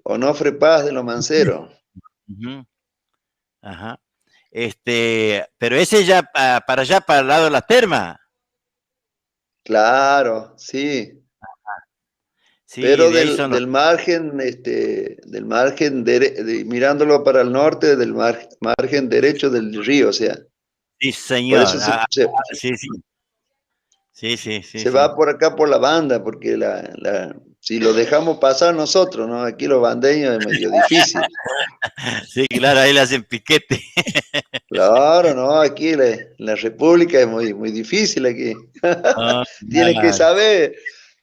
Speaker 1: Onofre Paz de los Manceros.
Speaker 2: Ujú. Ajá. Pero ese ya para allá, para el lado de las termas.
Speaker 1: Claro, sí.
Speaker 2: Sí,
Speaker 1: Pero
Speaker 2: de ahí son los.
Speaker 1: del margen, mirándolo para el norte, del margen derecho del río, o sea,
Speaker 2: Sí,
Speaker 1: por
Speaker 2: señor.
Speaker 1: eso
Speaker 2: Sí, sí. Sí, sí, sí,
Speaker 1: se
Speaker 2: sí.
Speaker 1: va por acá por la banda, porque si lo dejamos pasar nosotros, ¿no? Aquí los bandeños es medio difícil.
Speaker 2: Sí, claro, ahí le hacen piquete.
Speaker 1: Claro, no, aquí la República es muy, muy difícil aquí.
Speaker 2: Ah,
Speaker 1: Tienes que
Speaker 2: claro.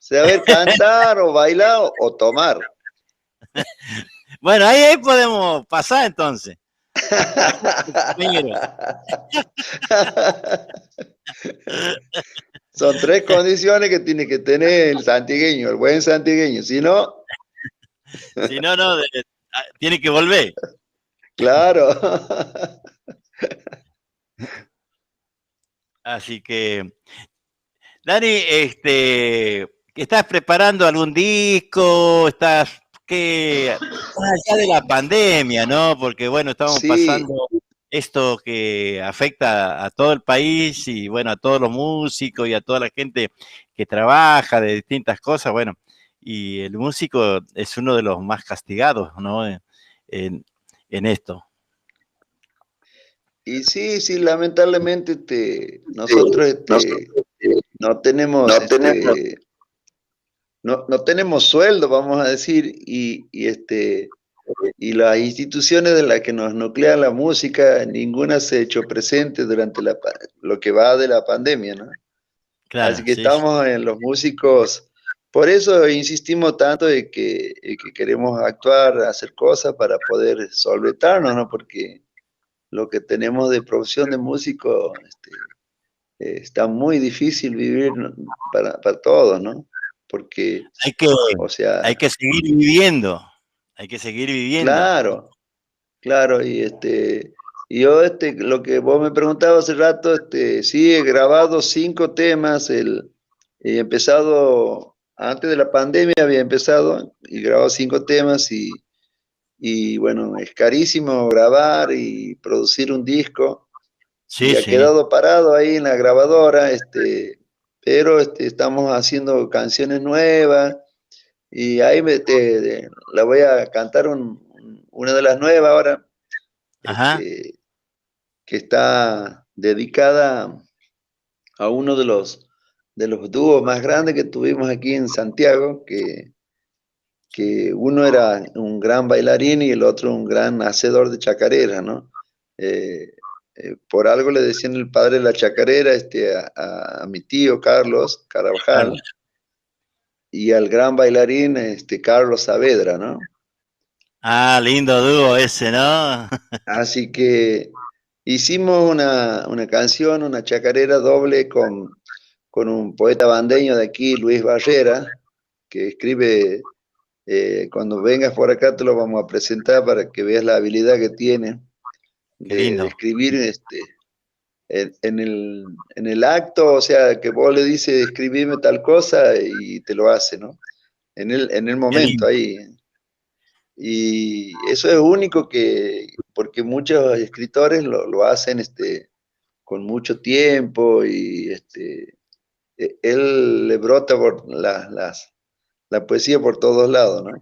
Speaker 1: saber cantar o bailar o tomar.
Speaker 2: Bueno, ahí podemos pasar entonces. Compañero.
Speaker 1: Son tres condiciones que tiene que tener el santiagueño, el buen santiagueño. Si no,
Speaker 2: Si no, no, tiene que volver.
Speaker 1: claro.
Speaker 2: Así que, Dani, ¿estás preparando algún disco? ¿Estás qué? Más allá de la pandemia, ¿no? Porque bueno, estamos
Speaker 1: Sí,
Speaker 2: pasando esto que afecta a todo el país y bueno, a todos los músicos y a toda la gente que trabaja de distintas cosas, bueno, y el músico es uno de los más castigados, ¿no? En, en esto.
Speaker 1: y sí, lamentablemente nosotros no tenemos no tenemos sueldo, vamos a decir, y las instituciones de las que nos nuclea la música, ninguna se ha hecho presente durante lo que va de la pandemia, ¿no? Así
Speaker 2: Claro,
Speaker 1: que
Speaker 2: sí, sí.
Speaker 1: estamos en los músicos, por eso insistimos tanto en que queremos actuar, hacer cosas para poder solventarnos, ¿no? Porque lo que tenemos de profesión de músico, está muy difícil vivir, ¿no? para todos, ¿no? Porque,
Speaker 2: Hay que,
Speaker 1: o sea,
Speaker 2: hay que seguir viviendo, hay que seguir viviendo.
Speaker 1: claro, claro, y yo, lo que vos me preguntabas hace rato, sí, he grabado 5 temas, he empezado, antes de la pandemia había empezado, y grabado 5 temas, y bueno, es carísimo grabar y producir un disco, y
Speaker 2: Sí,
Speaker 1: ha
Speaker 2: sí.
Speaker 1: quedado parado ahí en la grabadora, pero estamos haciendo canciones nuevas, y ahí la voy a cantar una de las nuevas ahora,
Speaker 2: Ajá.
Speaker 1: este, que está dedicada a uno de los dúos más grandes que tuvimos aquí en Santiago, que uno era un gran bailarín y el otro un gran hacedor de chacarera, ¿no? Eh, por algo le decían el padre de la chacarera, a mi tío Carlos
Speaker 2: Claro.
Speaker 1: Carabajal, y al gran bailarín, Carlos Saavedra, ¿no?
Speaker 2: Ah, lindo dúo ese, ¿no?
Speaker 1: Así que hicimos una canción, una chacarera doble con un poeta bandeño de aquí, Luis Barrera, que escribe, cuando vengas por acá te lo vamos a presentar para que veas la habilidad que tiene
Speaker 2: Qué
Speaker 1: de
Speaker 2: lindo.
Speaker 1: escribir, en el acto, o sea, que vos le dices, escribime tal cosa y te lo hace, ¿no? En el
Speaker 2: Qué
Speaker 1: momento,
Speaker 2: lindo.
Speaker 1: ahí. Y eso es único porque muchos escritores lo hacen, con mucho tiempo y él le brota por la poesía por todos lados, ¿no?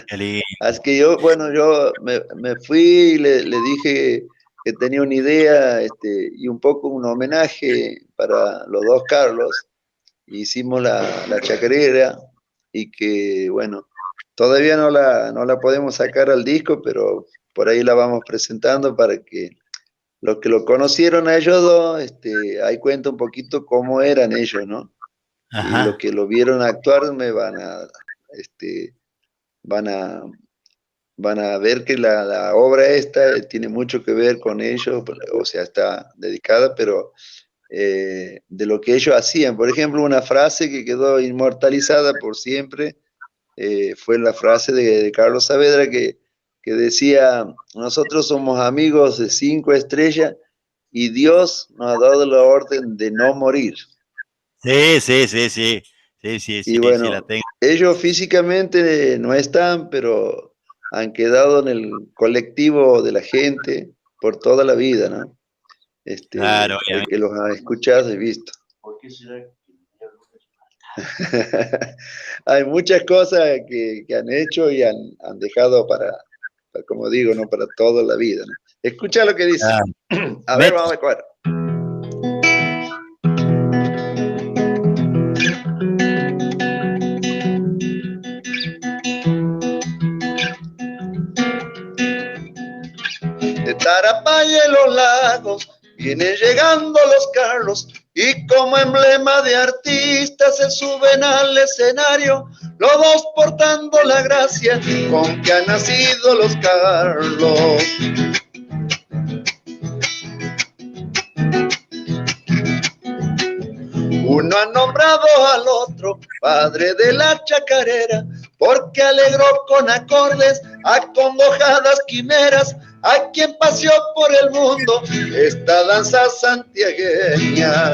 Speaker 2: Qué lindo.
Speaker 1: Así que yo, bueno, yo me fui y le dije que tenía una idea y un poco un homenaje para los dos Carlos. Hicimos la chacarera y que, bueno, todavía no la podemos sacar al disco, pero por ahí la vamos presentando para que los que lo conocieron a ellos dos, ahí cuenta un poquito cómo eran ellos, ¿no? Y los
Speaker 2: Ajá.
Speaker 1: que lo vieron actuar me este, van a, van a ver que la obra esta tiene mucho que ver con ellos, o sea, está dedicada, pero de lo que ellos hacían. Por ejemplo, una frase que quedó inmortalizada por siempre fue la frase de Carlos Saavedra que decía, nosotros somos amigos de 5 estrellas y Dios nos ha dado la orden de no morir.
Speaker 2: Sí, sí, sí, sí. Sí, sí,
Speaker 1: Y
Speaker 2: sí, sí, la
Speaker 1: bueno,
Speaker 2: tengo.
Speaker 1: ellos físicamente no están, pero han quedado en el colectivo de la gente por toda la vida, ¿no?
Speaker 2: Claro,
Speaker 1: El que
Speaker 2: obviamente.
Speaker 1: los ha escuchado y visto.
Speaker 5: ¿Por qué será que
Speaker 1: Hay muchas cosas que han hecho y han dejado como digo, ¿no? Para toda la vida, ¿no? Escucha lo que dice.
Speaker 2: Claro.
Speaker 1: A ver,
Speaker 2: Met-
Speaker 1: vamos a ver. De Tarapaya en los lagos vienen llegando los Carlos y como emblema de artistas se suben al escenario, los dos portando la gracia con que han nacido los Carlos. Uno ha nombrado al otro padre de la chacarera, porque alegró con acordes acongojadas quimeras a quien paseó por el mundo esta danza santiagueña.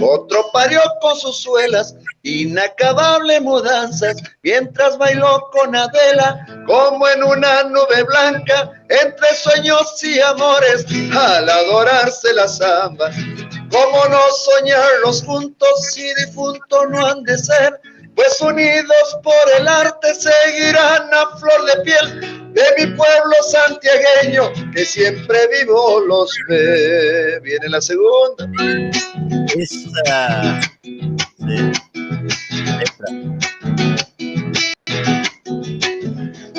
Speaker 1: Otro parió con sus suelas inacabables mudanzas, mientras bailó con Adela como en una nube blanca, entre sueños y amores, al adorarse la samba. ¿Cómo no soñarlos juntos si difuntos no han de ser? Pues unidos por el arte seguirán a flor de piel de mi pueblo santiagueño, que siempre vivo los ve. Viene la segunda.
Speaker 2: Esa. Sí, letra.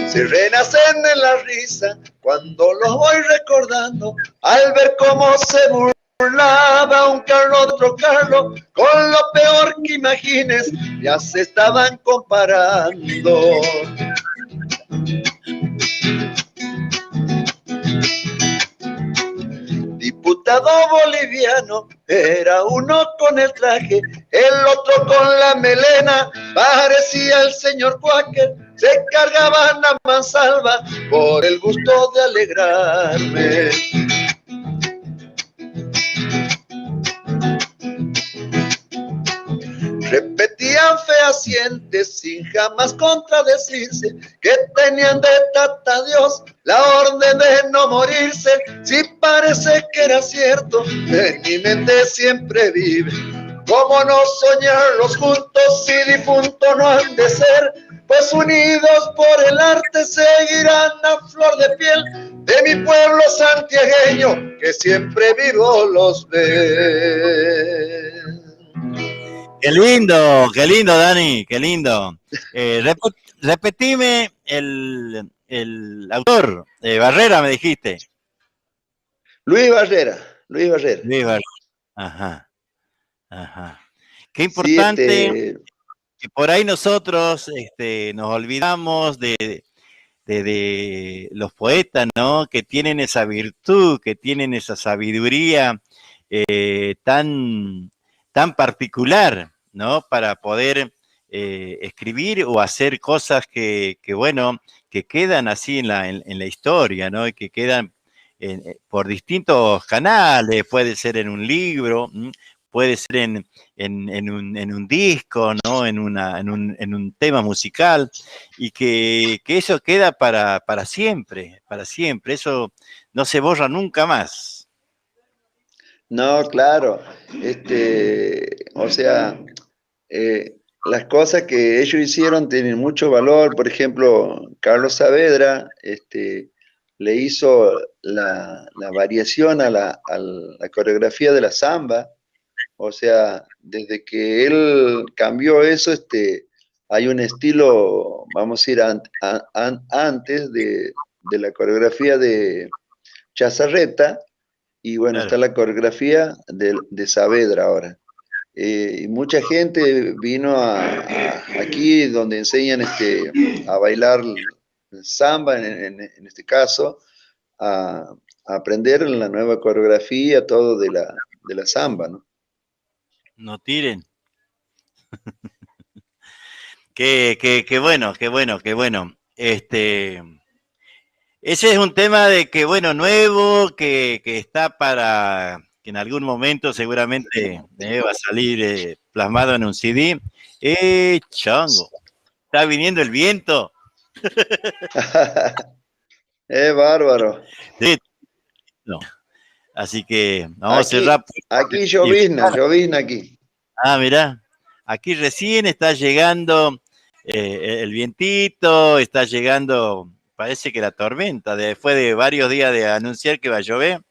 Speaker 1: Se renacen en la risa cuando los voy recordando, al ver cómo se burlaba un Carlos, otro Carlos, con lo peor que imagines, ya se estaban comparando. Diputado boliviano, era uno con el traje, el otro con la melena, parecía el señor Quaker, se cargaban a mansalva por el gusto de alegrarme. Repetían fehacientes sin jamás contradecirse que tenían de Tata Dios la orden de no morirse. Si parece que era cierto, en mi mente siempre vive. ¿Cómo no soñarlos juntos si difuntos no han de ser? Pues unidos por el arte seguirán a flor de piel de mi pueblo santiagueño que siempre vivo los ve.
Speaker 2: Qué lindo, Dani, qué lindo. Repetime el autor, Barrera, me dijiste.
Speaker 1: Luis Barrera, Luis Barrera.
Speaker 2: Luis Barrera. Ajá, ajá. Qué
Speaker 1: Sí,
Speaker 2: importante que por ahí nosotros nos olvidamos de los poetas, ¿no? Que tienen esa virtud, que tienen esa sabiduría tan particular, ¿no? Para poder escribir o hacer cosas bueno, que quedan así en la historia, ¿no? Y que quedan por distintos canales, puede ser en un libro, puede ser en un disco, ¿no? En un tema musical, y que eso queda para siempre, eso no se borra nunca más.
Speaker 1: No, claro. O sea, las cosas que ellos hicieron tienen mucho valor. Por ejemplo, Carlos Saavedra, le hizo la variación a la coreografía de la samba. O sea, desde que él cambió eso, hay un estilo, vamos a ir antes de la coreografía de Chazarreta, y bueno,
Speaker 2: Claro.
Speaker 1: está la coreografía de Saavedra ahora. Y mucha gente vino aquí donde enseñan a bailar samba, en este caso, a aprender la nueva coreografía, todo de la samba, ¿no?
Speaker 2: No tiren. Qué bueno, qué bueno, qué bueno. Ese es un tema de que, bueno, nuevo, que está que en algún momento seguramente va a salir plasmado en un CD. Chongo, está viniendo el viento.
Speaker 1: Bárbaro.
Speaker 2: Sí, no. Así que vamos a
Speaker 1: Aquí,
Speaker 2: cerrar.
Speaker 1: aquí llovizna aquí.
Speaker 2: Ah, mirá, aquí recién está llegando el vientito, está llegando, parece que la tormenta, después de varios días de anunciar que va a llover,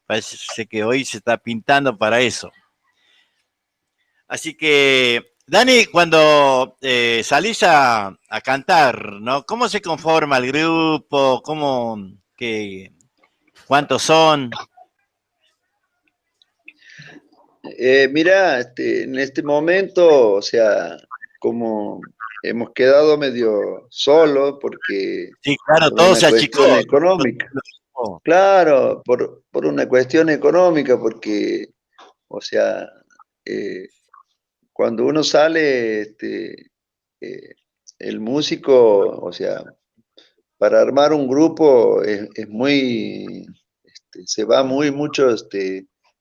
Speaker 2: parece que hoy se está pintando para eso. Así que, Dani, cuando salís a cantar, ¿no? ¿Cómo se conforma el grupo? ¿Cuántos son?
Speaker 1: Mira, en este momento, o sea, como hemos quedado medio solos
Speaker 2: Sí, claro,
Speaker 1: por
Speaker 2: todo
Speaker 1: una
Speaker 2: se achicó.
Speaker 1: cuestión económica. Claro, por una cuestión económica, porque, o sea, eh, cuando uno sale, eh, el músico, o sea, para armar un grupo es muy, se va muy mucho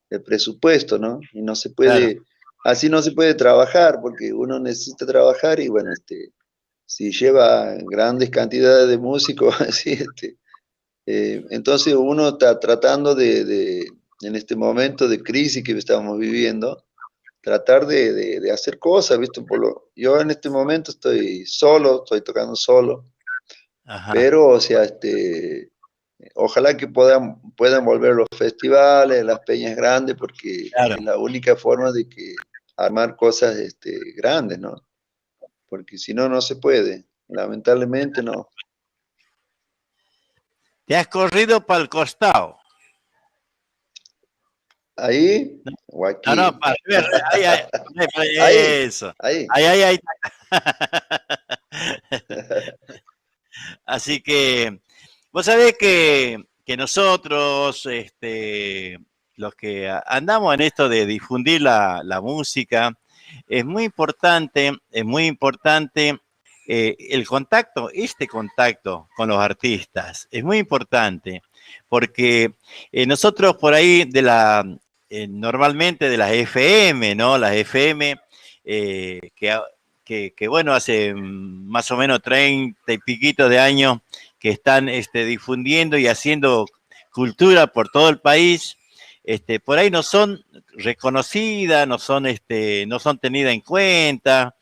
Speaker 1: el presupuesto, ¿no? Y no se
Speaker 2: Claro,
Speaker 1: puede, así no se puede trabajar, porque uno necesita trabajar y bueno, si lleva grandes cantidades de músicos, así, entonces uno está tratando en este momento de crisis que estamos viviendo, tratar de hacer cosas, ¿viste? Yo en este momento estoy solo, estoy tocando solo,
Speaker 2: ajá,
Speaker 1: pero, o sea, ojalá que puedan volver los festivales, las peñas grandes, porque
Speaker 2: claro.
Speaker 1: es la única forma de que armar cosas, grandes, ¿no? Porque si no, no se puede. Lamentablemente no.
Speaker 2: Te has corrido para el costado.
Speaker 1: Ahí o
Speaker 2: No, no,
Speaker 1: aquí.
Speaker 2: para ver,
Speaker 1: Ahí,
Speaker 2: eso.
Speaker 1: ahí.
Speaker 2: Ahí. Así que, vos sabés que nosotros, los que andamos en esto de difundir la música, es muy importante el contacto, este contacto con los artistas, es muy importante, porque nosotros por ahí normalmente de las FM, ¿no? Las FM, que bueno, hace más o menos 30 y piquito de años que están difundiendo y haciendo cultura por todo el país, por ahí no son reconocidas, no son tenidas en cuenta,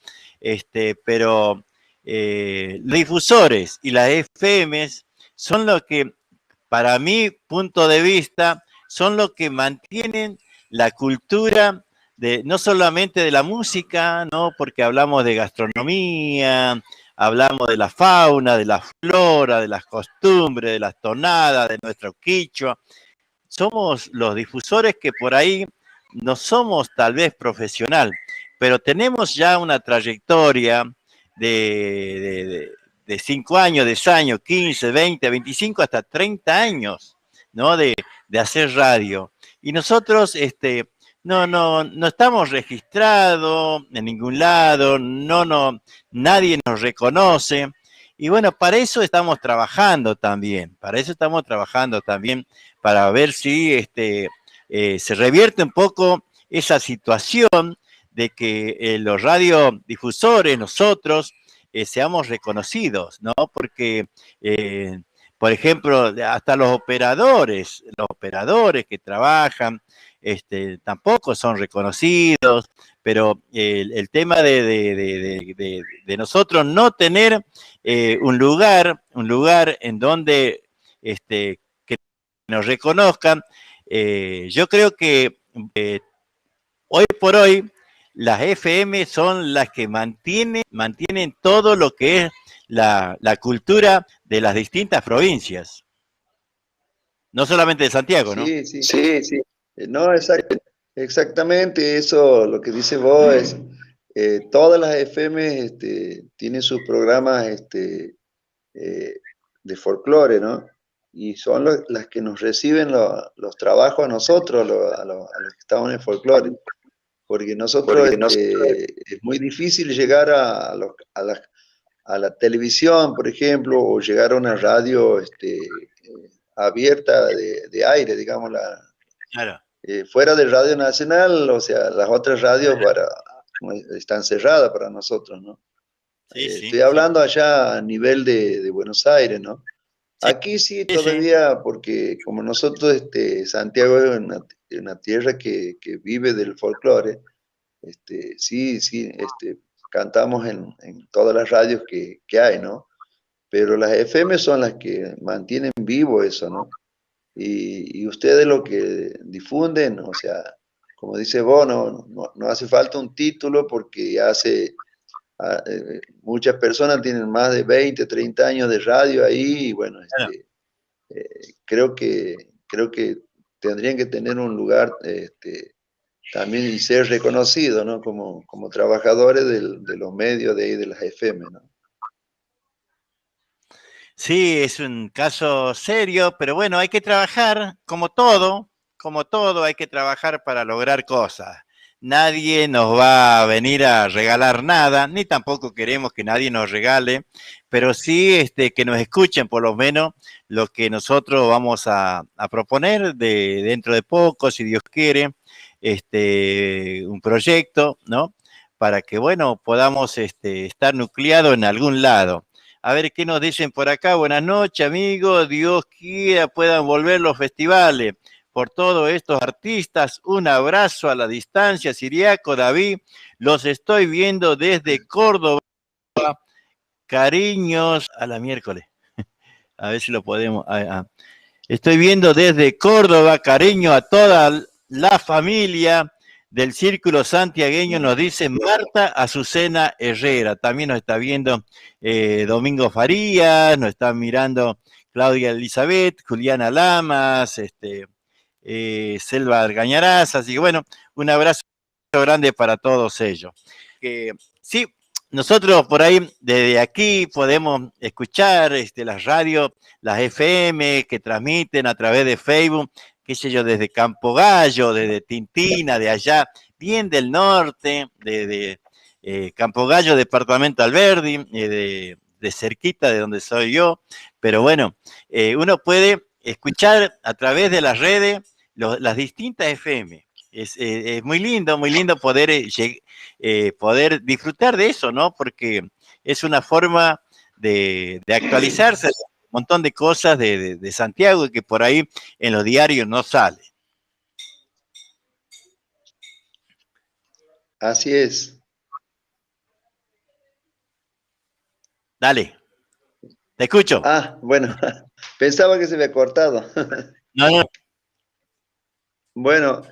Speaker 2: pero los difusores y las FMs son lo que, para mi punto de vista, son lo que mantienen la cultura no solamente de la música, ¿no? Porque hablamos de gastronomía, hablamos de la fauna, de la flora, de las costumbres, de las tonadas, de nuestro quichua. Somos los difusores que por ahí no somos tal vez profesional, pero tenemos ya una trayectoria de 5 años, 10 años, 15, 20, 25, hasta 30 años, ¿no? De hacer radio. Y nosotros, no estamos registrados en ningún lado, nadie nos reconoce. Y bueno, para eso estamos trabajando también, para ver si se revierte un poco esa situación de que los radiodifusores, nosotros, seamos reconocidos, ¿no? Porque, por ejemplo, hasta los operadores que trabajan, tampoco son reconocidos, pero el tema de nosotros no tener un lugar en donde que nos reconozcan, yo creo que hoy por hoy las FM son las que mantienen todo lo que es la cultura de las distintas provincias, no solamente de Santiago, ¿no?
Speaker 1: Sí, sí. Sí, sí. No, exactamente eso, lo que dice vos es, todas las FM tienen sus programas eh, de folclore, ¿no? Y son las que nos reciben los trabajos a nosotros, a los que estamos en el folclore. Porque nosotros es muy difícil llegar a la televisión, por ejemplo, o llegar a una radio abierta de aire, digamos,
Speaker 2: Claro.
Speaker 1: Fuera de Radio Nacional, o sea, las otras radios están cerradas para nosotros, ¿no?
Speaker 2: Sí, sí,
Speaker 1: Estoy hablando allá a nivel de Buenos Aires, ¿no?
Speaker 2: sí,
Speaker 1: Aquí sí
Speaker 2: sí, sí.
Speaker 1: todavía, porque como nosotros, Santiago es una tierra que vive del folclore, sí, sí, cantamos en todas las radios que hay, ¿no? Pero las FM son las que mantienen vivo eso, ¿no? Y ustedes lo que difunden, o sea, como dice vos, no hace falta un título porque muchas personas tienen más de 20, 30 años de radio ahí y bueno,
Speaker 2: Claro.
Speaker 1: creo que tendrían que tener un lugar también y ser reconocidos, ¿no? Como trabajadores de los medios de ahí de las FM, ¿no?
Speaker 2: Sí, es un caso serio, pero bueno, hay que trabajar como todo, hay que trabajar para lograr cosas. Nadie nos va a venir a regalar nada, ni tampoco queremos que nadie nos regale, pero sí que nos escuchen por lo menos lo que nosotros vamos a proponer dentro de poco, si Dios quiere, un proyecto, ¿no? Para que, bueno, podamos estar nucleados en algún lado. A ver qué nos dicen por acá. Buenas noches, amigos. Dios quiera puedan volver los festivales. Por todos estos artistas, un abrazo a la distancia. Siriaco, David, los estoy viendo desde Córdoba. Cariños a la miércoles. A ver si lo podemos. Estoy viendo desde Córdoba, cariño a toda la familia del Círculo Santiagueño, nos dice Marta Azucena Herrera. También nos está viendo Domingo Farías, nos está mirando Claudia Elizabeth, Juliana Lamas, Selva Argañarás. Así que bueno, un abrazo grande para todos ellos. Sí, nosotros por ahí, desde aquí, podemos escuchar las radios, las FM que transmiten a través de Facebook, qué sé yo, desde Campo Gallo, desde Tintina, de allá, bien del norte, de Campo Gallo, departamento Alberdi, de cerquita de donde soy yo, pero bueno, uno puede escuchar a través de las redes las distintas FM. Es muy lindo poder disfrutar de eso, ¿no? Porque es una forma de actualizarse un montón de cosas de Santiago que por ahí en los diarios no sale.
Speaker 1: Así es.
Speaker 2: Dale, te escucho.
Speaker 1: Ah, bueno, pensaba que se había cortado.
Speaker 2: No, no,
Speaker 1: Bueno,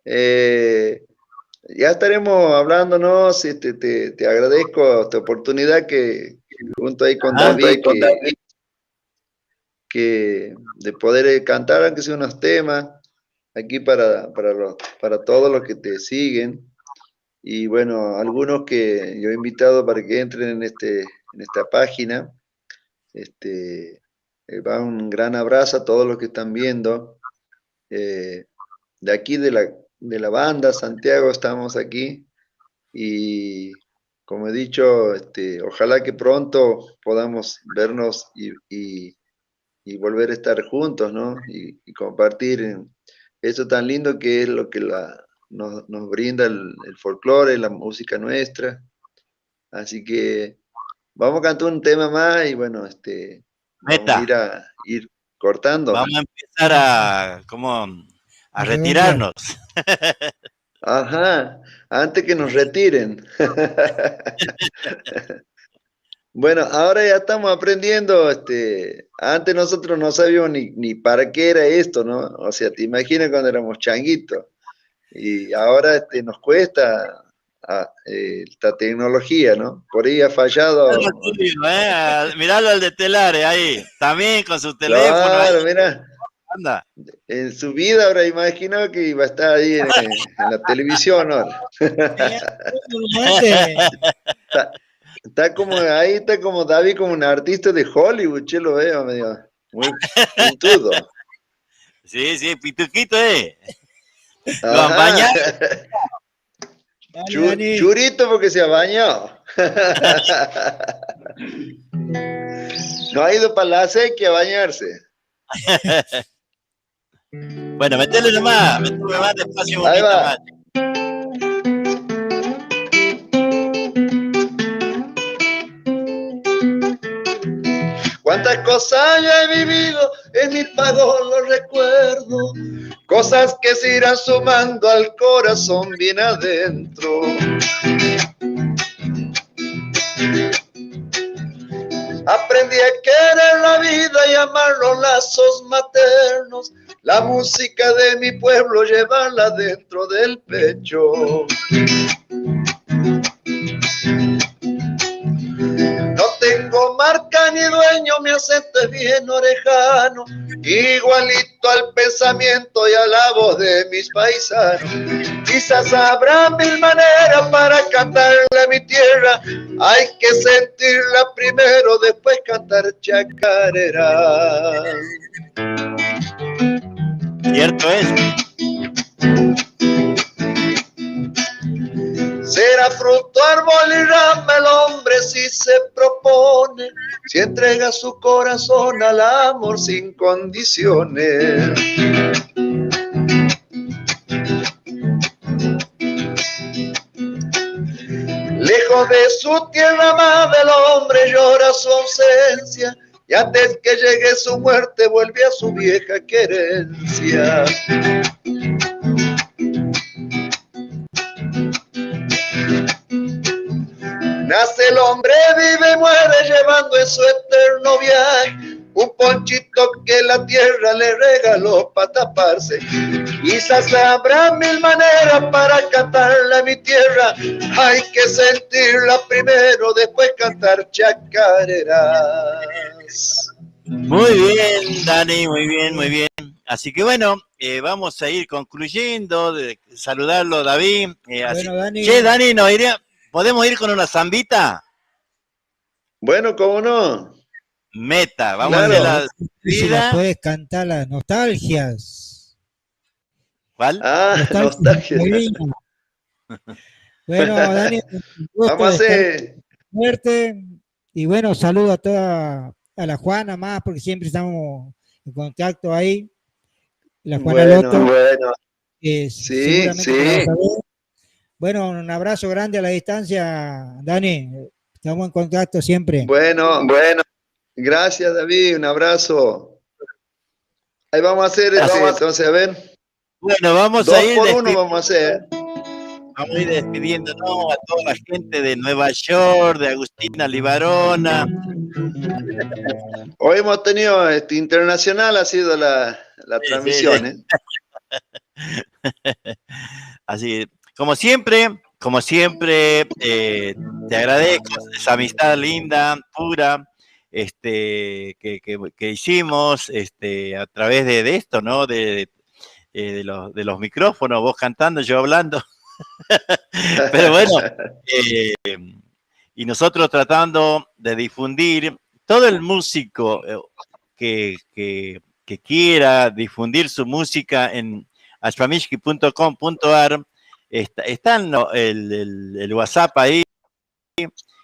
Speaker 1: ya estaremos hablándonos. Te agradezco esta oportunidad que junto ahí con
Speaker 2: ajá,
Speaker 1: David, que de poder cantar, aunque sea unos temas, aquí para todos los que te siguen. Y bueno, algunos que yo he invitado para que entren en esta página. Va un gran abrazo a todos los que están viendo. De aquí de la banda, Santiago, estamos aquí. Y como he dicho, ojalá que pronto podamos vernos y volver a estar juntos, ¿no? Y compartir esto tan lindo que es lo que nos brinda el folclore, la música nuestra. Así que vamos a cantar un tema más y bueno, vamos
Speaker 2: Meta,
Speaker 1: a ir cortando.
Speaker 2: vamos a empezar a retirarnos.
Speaker 1: Ajá, antes que nos retiren. Bueno, ahora ya estamos aprendiendo, antes nosotros no sabíamos ni para qué era esto, ¿no? O sea, te imaginas cuando éramos changuitos. Y ahora nos cuesta esta tecnología, ¿no? Por ahí ha fallado.
Speaker 2: Miralo al de Telare ahí, también con su teléfono.
Speaker 1: Claro,
Speaker 2: ahí.
Speaker 1: mira,
Speaker 2: Anda.
Speaker 1: en su vida habrá imaginado que iba a estar ahí en la televisión ahora. Está como ahí, está como David, como un artista de Hollywood, che, lo veo medio muy pintudo.
Speaker 2: Sí, pituquito, Lo han
Speaker 1: Ajá.
Speaker 2: bañado.
Speaker 3: Dani.
Speaker 1: Churito porque se ha bañado. No ha ido para la sequía a bañarse.
Speaker 2: Bueno, metele nomás despacio.
Speaker 1: Ahí va.
Speaker 2: Más.
Speaker 1: Cuántas cosas yo he vivido, en mi pago los recuerdo, cosas que se irán sumando al corazón bien adentro. Aprendí a querer la vida y amar los lazos maternos, la música de mi pueblo llevarla dentro del pecho. No tengo marca ni dueño, mi acento es bien orejano, igualito al pensamiento y a la voz de mis paisanos. Quizás habrá mil maneras para cantarle a mi tierra, hay que sentirla primero, después cantar chacarera.
Speaker 2: Cierto es.
Speaker 1: Será fruto, árbol y rama el hombre si se propone, si entrega su corazón al amor sin condiciones. Lejos de su tierra amada el hombre llora su ausencia, y antes que llegue su muerte vuelve a su vieja querencia. Nace el hombre, vive, muere, llevando en su eterno viaje un ponchito que la tierra le regaló para taparse. Quizás habrá mil maneras para cantarle a mi tierra, hay que sentirla primero, después cantar chacareras.
Speaker 2: Muy bien, Dani, muy bien. Así que bueno, vamos a ir concluyendo, saludarlo, David.
Speaker 3: Bueno, Dani.
Speaker 2: Che, Dani, ¿podemos ir con una zambita?
Speaker 1: Bueno, ¿cómo no?
Speaker 2: Meta, vamos
Speaker 1: Claro.
Speaker 2: a hacer la
Speaker 3: Si la puedes cantar, las nostalgias.
Speaker 2: ¿Cuál?
Speaker 1: Nostalgia.
Speaker 3: Bueno, Dani,
Speaker 1: Vamos a hacer.
Speaker 3: Suerte. Y bueno, saludo a la Juana más, porque siempre estamos en contacto ahí. La Juana Loto.
Speaker 1: Bueno.
Speaker 3: Sí. Bueno, un abrazo grande a la distancia, Dani. Estamos en contacto siempre.
Speaker 1: Bueno. Gracias, David. Un abrazo. Ahí vamos a hacer entonces, a ver.
Speaker 2: Bueno, vamos
Speaker 1: 2
Speaker 2: a ir.
Speaker 1: por 1 vamos a hacer.
Speaker 2: Vamos a ir despidiéndonos a toda la gente de Nueva York, de Agustina Libarona.
Speaker 1: Hoy hemos tenido internacional, ha sido la transmisión.
Speaker 2: Así, como siempre, te agradezco esa amistad linda, pura, que hicimos a través de esto, ¿no? De los micrófonos, vos cantando, yo hablando. Pero bueno, y nosotros tratando de difundir, todo el músico que quiera difundir su música en ashpamishki.com.ar, está el WhatsApp ahí,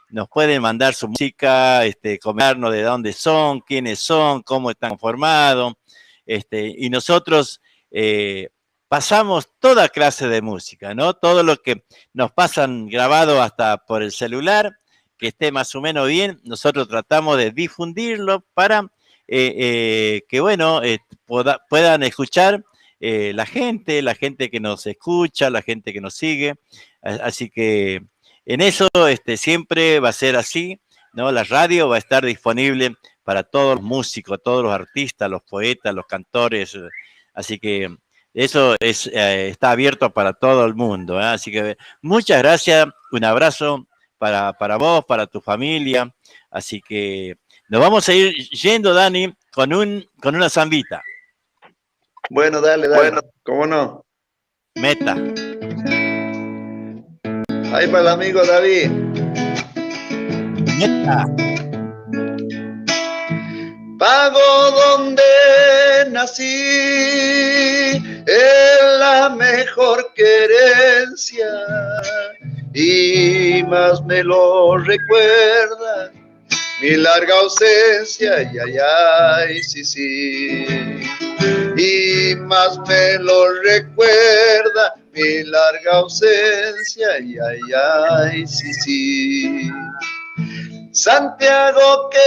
Speaker 2: nos pueden mandar su música, comentarnos de dónde son, quiénes son, cómo están formados, y nosotros pasamos toda clase de música, ¿no? Todo lo que nos pasan grabado hasta por el celular, que esté más o menos bien, nosotros tratamos de difundirlo para que, bueno, puedan escuchar la gente que nos escucha, la gente que nos sigue. Así que en eso siempre va a ser así, ¿no? La radio va a estar disponible para todos los músicos, todos los artistas, los poetas, los cantores. Así que eso está abierto para todo el mundo, ¿eh? Así que muchas gracias, un abrazo para vos, para tu familia. Así que nos vamos a ir yendo, Dani, con una zambita.
Speaker 1: Bueno, dale,
Speaker 5: Bueno,
Speaker 1: ¿cómo no?
Speaker 2: Meta.
Speaker 1: Ahí para el amigo David.
Speaker 2: Meta.
Speaker 1: Pago donde nací, es la mejor querencia y más me lo recuerda mi larga ausencia, ay, ay, ay, sí, sí. Y más me lo recuerda mi larga ausencia, ay, ay, ay, sí, sí. Santiago que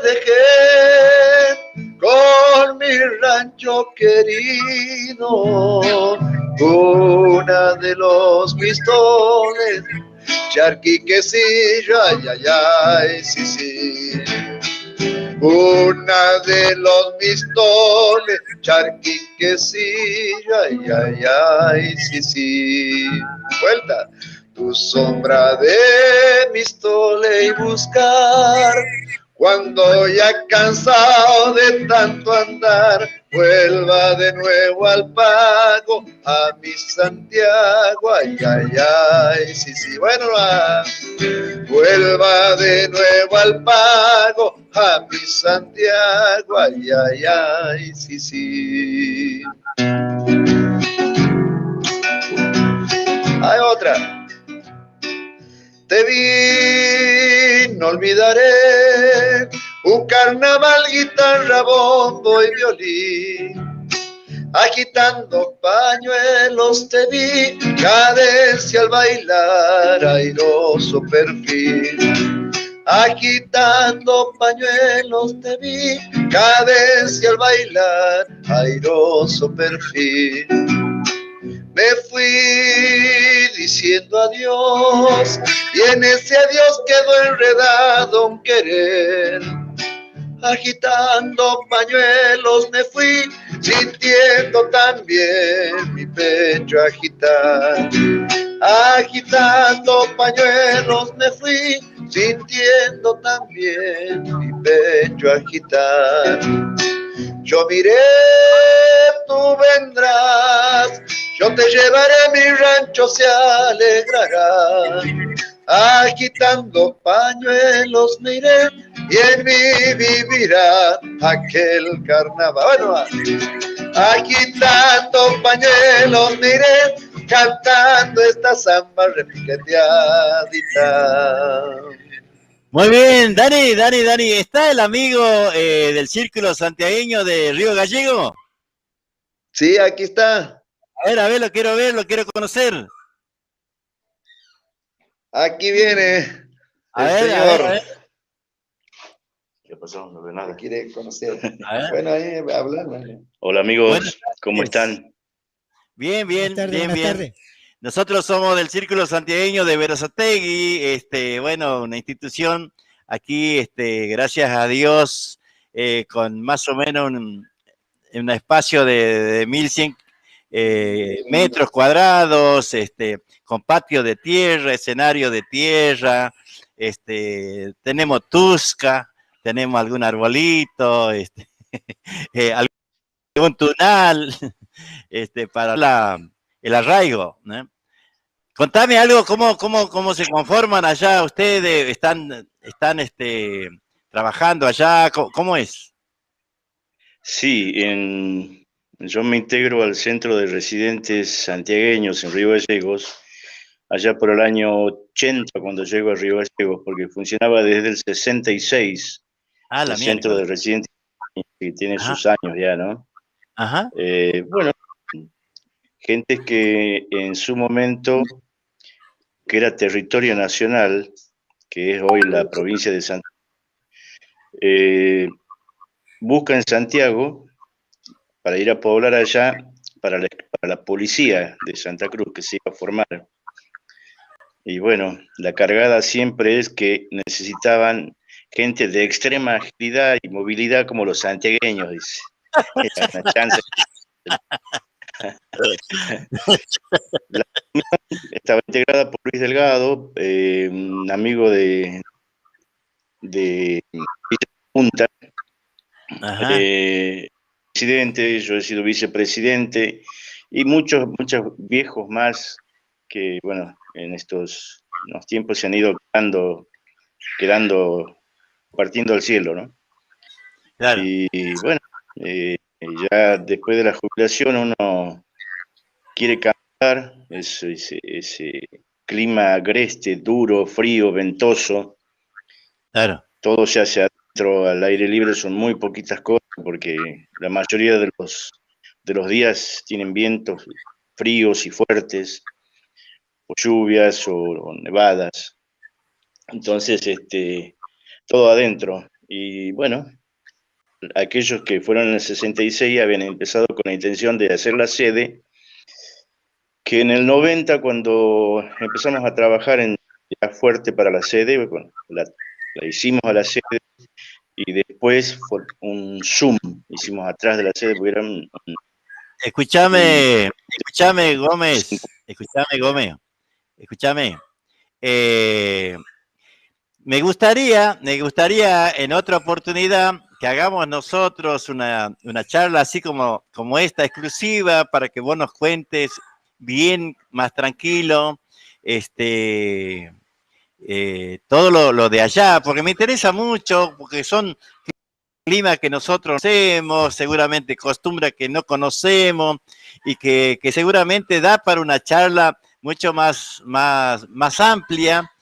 Speaker 1: dejé con mi rancho querido, una de los pistoles, charquiquecillo, ay, ay, ay, sí, sí. Una de los pistoles, charquiquecillo, ay, ay, ay, sí, sí. Vuelta. Tu sombra de mis tole y buscar, cuando ya cansado de tanto andar, vuelva de nuevo al pago, a mi Santiago, ay, ay, ay, sí, sí, bueno, vuelva de nuevo al pago, a mi Santiago, ay, ay, ay, sí, sí. Hay otra. Te vi, no olvidaré, un carnaval, guitarra, bombo y violín. Agitando pañuelos te vi, cadencia al bailar, airoso perfil. Agitando pañuelos te vi, cadencia al bailar, airoso perfil. Me fui diciendo adiós y en ese adiós quedó enredado un querer. Agitando pañuelos me fui sintiendo también mi pecho agitar. Agitando pañuelos me fui sintiendo también mi pecho agitar. Yo miré, tú vendrás, yo te llevaré, mi rancho se alegrará. Agitando pañuelos me iré y en mí vivirá aquel carnaval. Bueno, agitando pañuelos me iré, cantando esta samba repiqueteadita.
Speaker 2: Muy bien, Dani, ¿está el amigo del Círculo Santiagueño de Río Gallego?
Speaker 1: Sí, aquí está.
Speaker 2: A ver, lo quiero conocer.
Speaker 1: Aquí viene el señor.
Speaker 2: A ver.
Speaker 4: ¿Qué pasó? No veo nada.
Speaker 1: Quiere conocer. Bueno, ahí hablamos.
Speaker 4: Hola amigos,
Speaker 2: Buenas
Speaker 4: ¿cómo están?
Speaker 2: Bien,
Speaker 3: Buenas tardes.
Speaker 2: Nosotros somos del Círculo Santiagueño de Berazategui, bueno, una institución aquí, gracias a Dios, con más o menos un espacio de 1.100 metros cuadrados, con patio de tierra, escenario de tierra, tenemos tusca, tenemos algún arbolito, algún tunal, para el arraigo, ¿no? Contame algo, ¿cómo se conforman allá ustedes? ¿Están trabajando allá? ¿Cómo es?
Speaker 4: Sí, yo me integro al Centro de Residentes Santiagueños en Río Gallegos, allá por el año 80 cuando llego a Río Gallegos, porque funcionaba desde el 66,
Speaker 2: La
Speaker 4: el Centro
Speaker 2: miércoles.
Speaker 4: de Residentes, que tiene
Speaker 2: Ajá.
Speaker 4: sus años ya, ¿no?
Speaker 2: Ajá.
Speaker 4: Bueno, gentes que en su momento, que era territorio nacional, que es hoy la provincia de Santa Cruz, busca en Santiago para ir a poblar allá para la policía de Santa Cruz que se iba a formar. Y bueno, la cargada siempre es que necesitaban gente de extrema agilidad y movilidad como los santiagueños, dice. Era una chance. La comisión estaba integrada por Luis Delgado, un amigo de Punta, presidente, yo he sido vicepresidente, y muchos viejos más que, bueno, en estos tiempos se han ido quedando, partiendo al cielo, ¿no?
Speaker 2: Claro.
Speaker 4: Y bueno, ya después de la jubilación uno quiere cambiar ese clima agreste, duro, frío, ventoso.
Speaker 2: Claro.
Speaker 4: Todo se hace adentro, al aire libre, son muy poquitas cosas, porque la mayoría de los días tienen vientos fríos y fuertes, o lluvias, o nevadas. Entonces, todo adentro. Y bueno, aquellos que fueron en el 66 habían empezado con la intención de hacer la sede, que en el 90, cuando empezamos a trabajar ya fuerte para la sede, bueno, la hicimos a la sede, y después fue un Zoom, hicimos atrás de la sede, porque era
Speaker 2: Escúchame, Gómez, escúchame. Me gustaría en otra oportunidad que hagamos nosotros una charla así como esta, exclusiva, para que vos nos cuentes bien, más tranquilo, todo lo de allá, porque me interesa mucho, porque son climas que nosotros conocemos, seguramente costumbres que no conocemos, y que seguramente da para una charla mucho más amplia.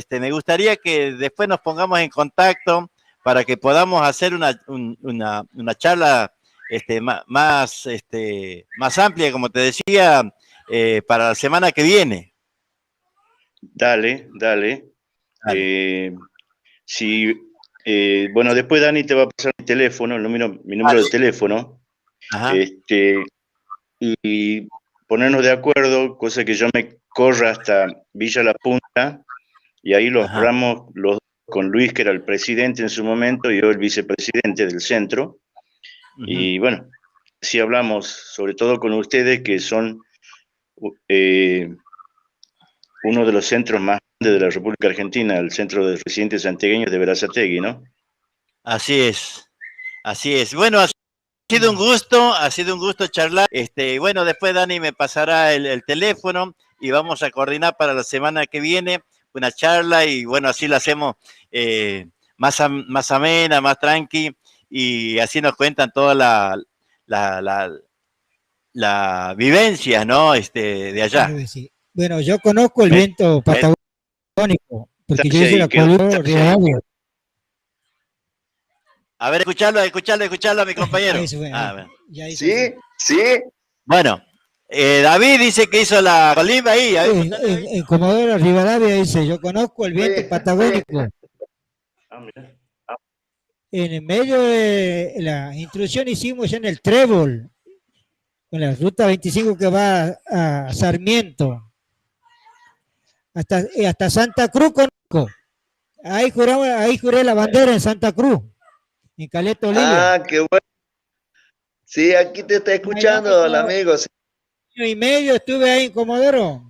Speaker 2: Me gustaría que después nos pongamos en contacto para que podamos hacer una charla más amplia, como te decía, para la semana que viene.
Speaker 4: Dale. Bueno, después Dani te va a pasar mi teléfono, mi número de teléfono.
Speaker 2: Ajá.
Speaker 4: Y ponernos de acuerdo, cosa que yo me corra hasta Villa La Punta, y ahí los hablamos los dos, con Luis, que era el presidente en su momento, y yo el vicepresidente del centro. Y bueno, sí hablamos, sobre todo con ustedes, que son uno de los centros más grandes de la República Argentina, el Centro de Residentes Santiagueños de Berazategui, ¿no?
Speaker 2: Así es. Bueno, ha sido un gusto charlar. Bueno, después Dani me pasará el teléfono y vamos a coordinar para la semana que viene una charla, y bueno, así la hacemos más amena, más tranqui, y así nos cuentan toda la vivencia, ¿no? De allá.
Speaker 3: Claro que sí. Bueno, yo conozco el viento patagónico, porque yo hice la Rivadavia.
Speaker 2: A ver, escucharlo a mi compañero.
Speaker 1: Sí.
Speaker 2: Bueno, David dice que hizo la colimba ahí.
Speaker 3: En Comodoro Rivadavia dice, yo conozco el viento patagónico. En el medio de la instrucción hicimos en el Trébol, en la ruta 25 que va a Sarmiento, hasta Santa Cruz conozco. Ahí juré la bandera en Santa Cruz, en Caleta Olivia.
Speaker 1: Ah, qué bueno. Sí, aquí te está escuchando el amigo. Sí.
Speaker 3: Un año y medio estuve ahí en Comodoro.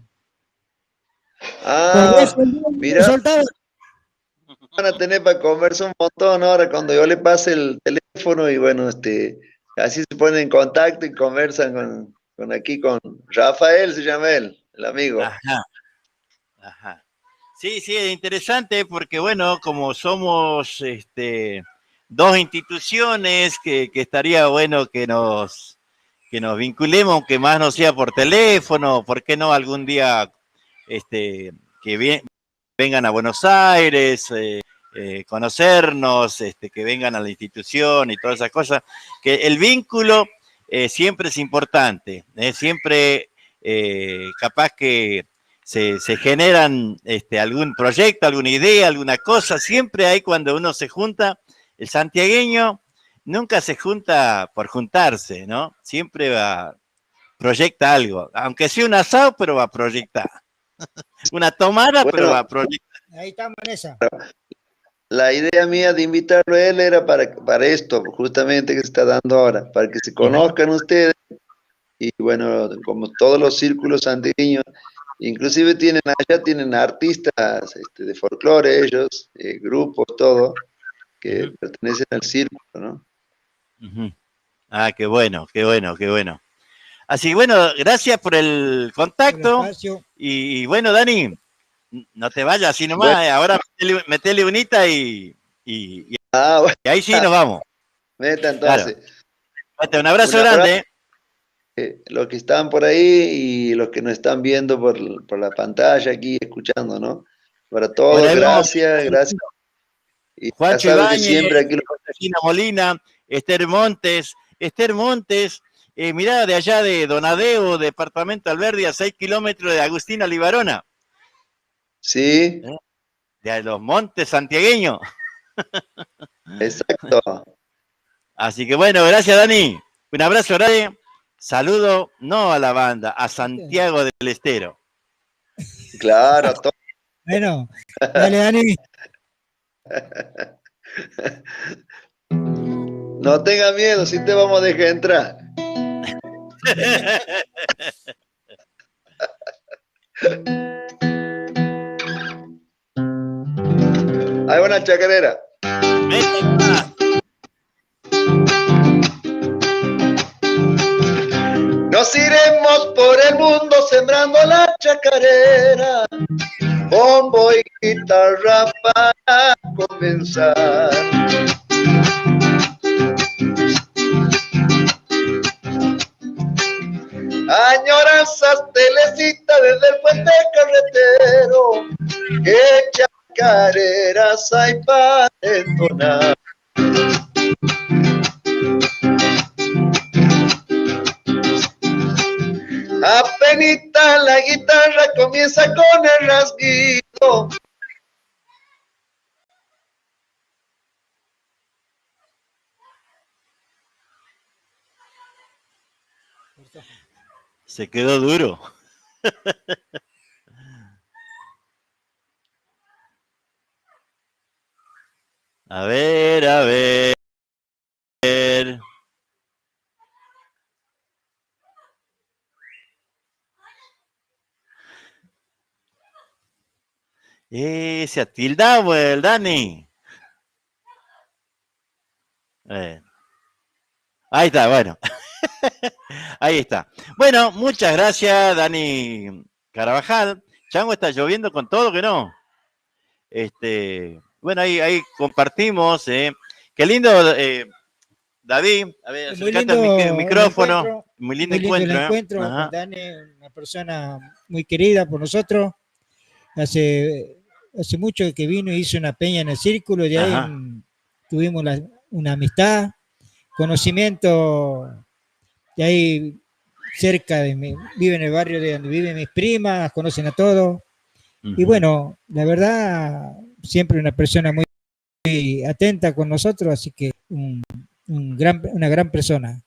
Speaker 1: Mira, van a tener para conversar un montón ahora cuando yo le pase el teléfono, y bueno, así se ponen en contacto y conversan con Rafael, se llama él, el amigo.
Speaker 2: Ajá. Sí, es interesante porque, bueno, como somos dos instituciones que estaría bueno que nos vinculemos, aunque más no sea por teléfono, ¿por qué no algún día que vengan a Buenos Aires, conocernos, que vengan a la institución y todas esas cosas? Que el vínculo siempre es importante, siempre capaz que se generan algún proyecto, alguna idea, alguna cosa. Siempre hay cuando uno se junta, el santiagueño nunca se junta por juntarse, ¿no? Siempre proyecta algo, aunque sea un asado, pero va a proyectar. Una tomada,
Speaker 1: Bueno,
Speaker 2: pero va a proyectar.
Speaker 3: Ahí estamos en esa.
Speaker 1: la idea mía de invitarlo a él era para esto, justamente que se está dando ahora, para que se conozcan ustedes. Y bueno, como todos los círculos santiagueños, inclusive allá tienen artistas de folclore ellos, grupos, todo, que pertenecen al círculo, ¿no?
Speaker 2: Ah, qué bueno, qué bueno, qué bueno. Así que bueno, gracias por el contacto. Y bueno, Dani, no te vayas así nomás.
Speaker 1: Bueno.
Speaker 2: Ahora metele unita y
Speaker 1: Bueno.
Speaker 2: ahí sí nos vamos.
Speaker 1: Meta entonces.
Speaker 2: Claro. Un abrazo grande.
Speaker 1: Los que están por ahí y los que nos están viendo por la pantalla aquí, escuchando, ¿no? Para todos,
Speaker 2: Bueno,
Speaker 1: gracias. Y
Speaker 2: Juancho
Speaker 1: ya saben que
Speaker 2: Ibáñez,
Speaker 1: siempre aquí
Speaker 2: Gina Molina, Esther Montes, mirá, de allá de Donadeo, departamento Alberdi, a 6 kilómetros de Agustina Libarona.
Speaker 1: Sí.
Speaker 2: De los montes santiagueños.
Speaker 1: Exacto.
Speaker 2: Así que bueno, gracias, Dani. Un abrazo grande. Saludo, no a la banda, a Santiago del Estero.
Speaker 1: Claro.
Speaker 3: Bueno, dale, Dani.
Speaker 1: No tenga miedo, si te vamos a dejar entrar. Hay una chacarera. Nos iremos por el mundo sembrando la chacarera, bombo y guitarra para comenzar. Añoranzas telecita desde el puente carretero, que chacareras hay para entonar. Apenita la guitarra comienza con el rasguido.
Speaker 2: Se quedó duro. A ver, a ver. Se atildaba el Dani. Ahí está, bueno. Ahí está. Bueno, muchas gracias, Dani Carabajal. Chango, está lloviendo con todo, que no. Bueno, ahí compartimos. Qué lindo, David. A ver, acercate al micrófono. Muy lindo encuentro.
Speaker 3: Con Dani, una persona muy querida por nosotros. Hace mucho que vino y hizo una peña en el círculo, y de ahí tuvimos una amistad, conocimiento, de ahí cerca de mí, vive en el barrio de donde viven mis primas, conocen a todos, y bueno, la verdad, siempre una persona muy atenta con nosotros, así que una gran persona.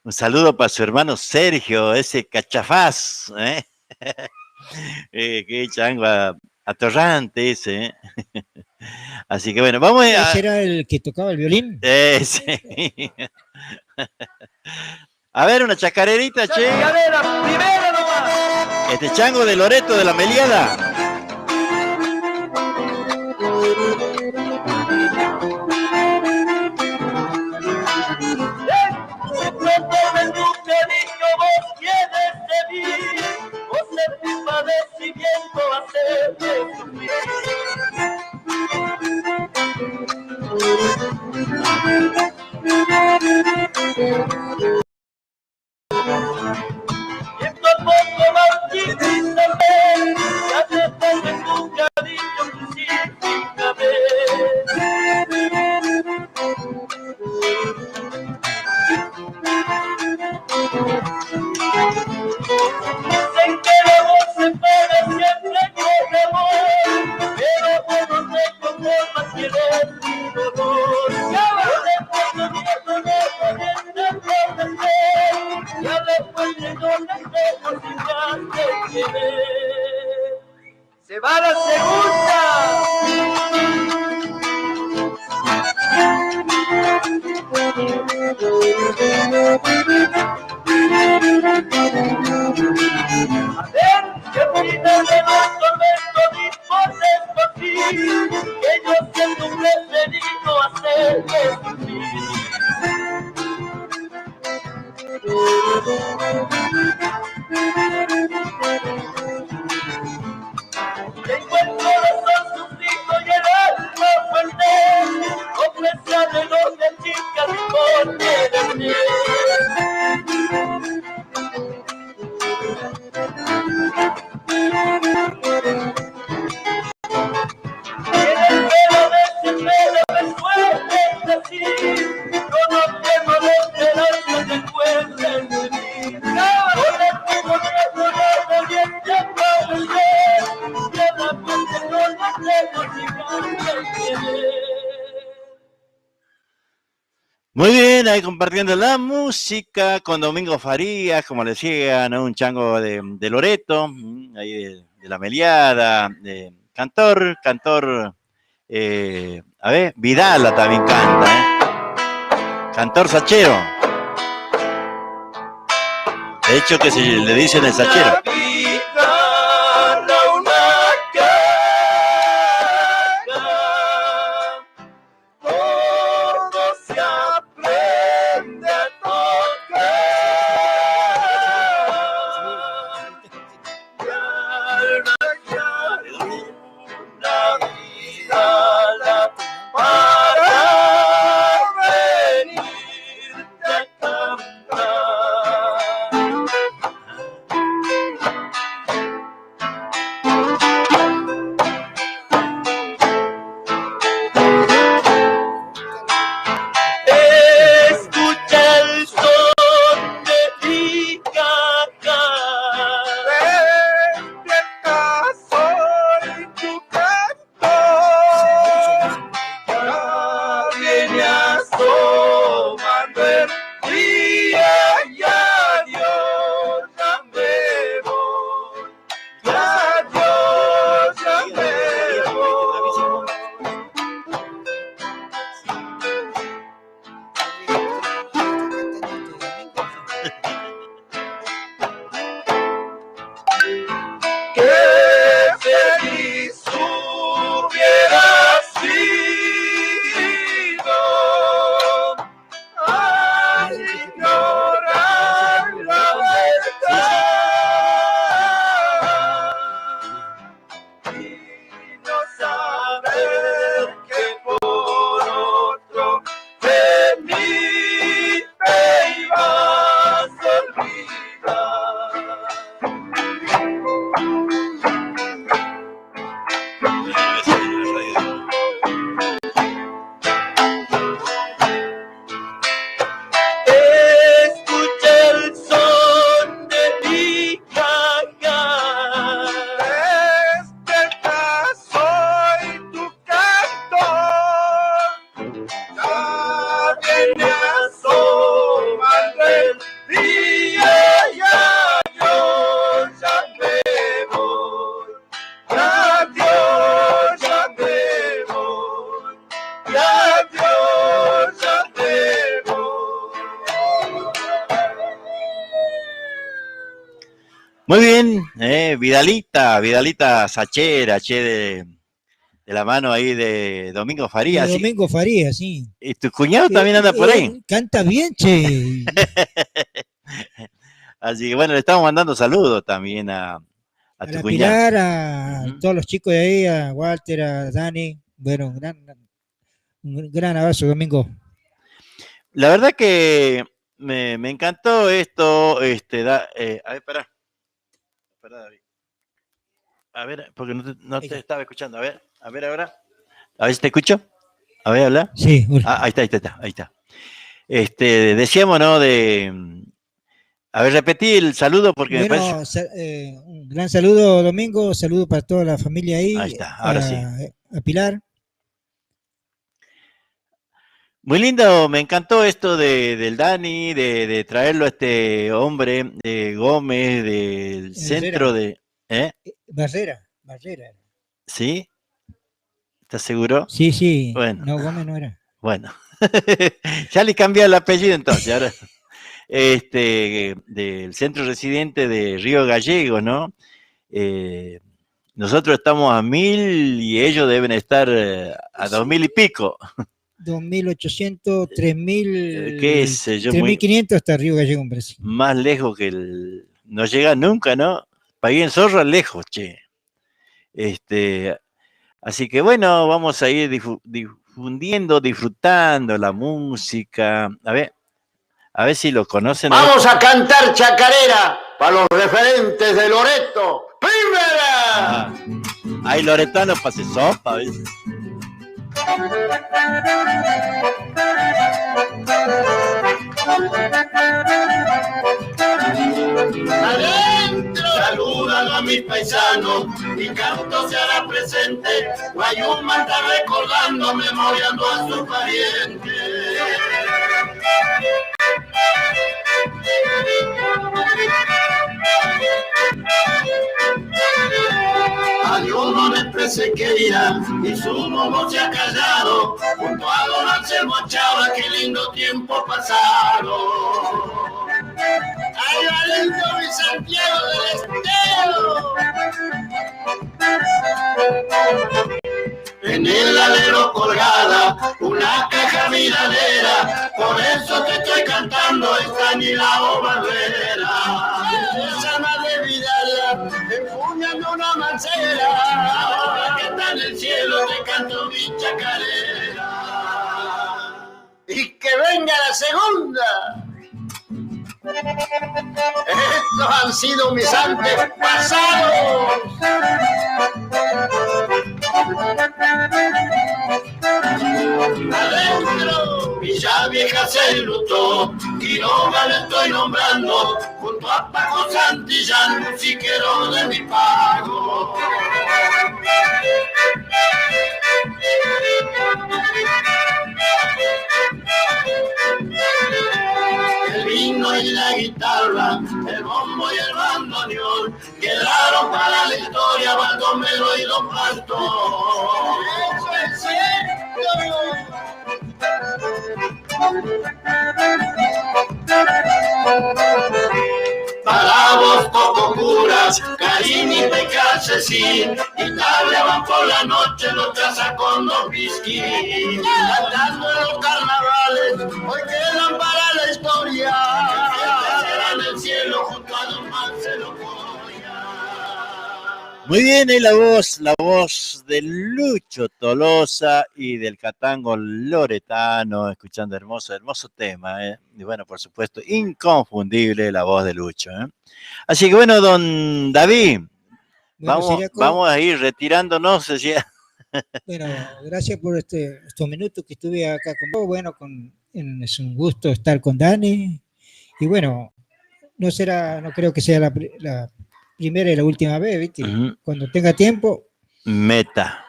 Speaker 2: Un saludo para su hermano Sergio, ese cachafaz, qué chango atorrante ese, Así que bueno, vamos a...
Speaker 3: ¿Ese era el que tocaba el violín?
Speaker 2: Sí. A ver, una chacarerita, che.
Speaker 6: Chacarera, primera nomás.
Speaker 2: Este chango de Loreto de la Meliada.
Speaker 6: Padecimiento hacerte sufrir. Y esto poco Martín también, ya te Se va la segunda. A ver, que final de los tormentos dispones por ti, que yo siento un preferido hacerle sufrir. Tengo el corazón sufrido y el alma fuerte, ofrecer de los de chicas y corte de piel. Y en el pelo desespero me suelen decir, yo no tengo la esperanza de encuentren de mí. Con el fuego de la bien tiempo a volver, y a la fuente no la tengo gigante querer.
Speaker 2: Muy bien, ahí compartiendo la música con Domingo Farías, como le decía, ¿no? Un chango de Loreto, ahí de la Meliada, cantor, a ver, Vidala también canta, cantor sachero. De hecho que se le dicen el sachero. Muy bien, Vidalita Sachera, che, de la mano ahí de Domingo Farías.
Speaker 3: Domingo Farías, sí.
Speaker 2: ¿Y tu cuñado también anda por ahí?
Speaker 3: Canta bien, che.
Speaker 2: Así que bueno, le estamos mandando saludos también a tu
Speaker 3: la
Speaker 2: cuñado.
Speaker 3: Pilar, a todos los chicos de ahí, a Walter, a Dani. Bueno, un gran abrazo, Domingo.
Speaker 2: La verdad que me encantó esto. A ver, pará, David. A ver, porque no te estaba escuchando. A ver ahora. A ver si te escucho. A ver, habla.
Speaker 3: Sí.
Speaker 2: Ahí está. Decíamos, ¿no? A ver, repetí el saludo porque
Speaker 3: bueno,
Speaker 2: me parece...
Speaker 3: un gran saludo, Domingo. Saludo para toda la familia ahí.
Speaker 2: Ahí está, ahora sí.
Speaker 3: A Pilar.
Speaker 2: Muy lindo, me encantó esto del Dani, de traerlo a este hombre, Gómez, del centro
Speaker 3: Herrera,
Speaker 2: de... ¿Eh?
Speaker 3: Barrera.
Speaker 2: ¿Sí? ¿Estás seguro?
Speaker 3: Sí, sí,
Speaker 2: Bueno,
Speaker 3: no, Gómez no era.
Speaker 2: bueno. Ya le cambié el apellido entonces, ahora. Del centro residente de Río Gallegos, ¿no? Eh, nosotros estamos a 1000 y ellos deben estar a 2000 y pico.
Speaker 3: 2.800,
Speaker 2: ¿Qué sé yo?
Speaker 3: 3.500 hasta Río Gallego en Brasil.
Speaker 2: Más lejos que el... No llega nunca, ¿no? Pagué en Zorra lejos, che. Este, así que bueno, vamos a ir difundiendo, disfrutando la música. A ver si lo conocen.
Speaker 7: Vamos a cantar chacarera para los referentes de Loreto. ¡Primera!
Speaker 2: Hay loretanos para hacer sopa, ¿ves?
Speaker 7: Adentro saludan a mis paisanos, mi canto se hará presente. Guayuma está recordando, memoriando a sus parientes. A Dios no le exprese querida y su voz se ha callado. Junto a don Anselmo Chava, qué lindo tiempo pasado. ¡Ay, Valento y Santiago del Estero! En el alero colgada una caja miradera, por eso te estoy cantando esta ni la Barrera. Esa madre Vidala, empuñando una mancera, ahora que está en el cielo te canto mi chacarera. Y que venga la segunda. Estos han sido mis antepasados. Adentro, Villa Vieja se enlutó, Quiroga le estoy nombrando, junto a Paco Santillán, musiquero de mi pago. El vino y la guitarra, el bombo y el bandoneón quedaron para la historia, Baldomero y Don Pastor. ¡Eso es cierto! Para vos toco curas, Carini y Pecasecín, y tableaban por la noche los casas con dos whisky. Cantando en los carnavales, hoy quedan para la historia. Será en el cielo junto a Don Marcelo Coria.
Speaker 2: Muy bien, ahí la voz de Lucho Tolosa y del Catango Loretano, escuchando hermoso tema, ¿eh? Y bueno, por supuesto, inconfundible la voz de Lucho, ¿eh? Así que bueno, don David,
Speaker 3: Bueno,
Speaker 2: vamos a ir retirándonos.
Speaker 3: Bueno, gracias por estos minutos que estuve acá con vos. Bueno, es un gusto estar con Dani. Y bueno, no creo que sea la primera y la última vez, ¿viste? Cuando tenga tiempo.
Speaker 2: Meta.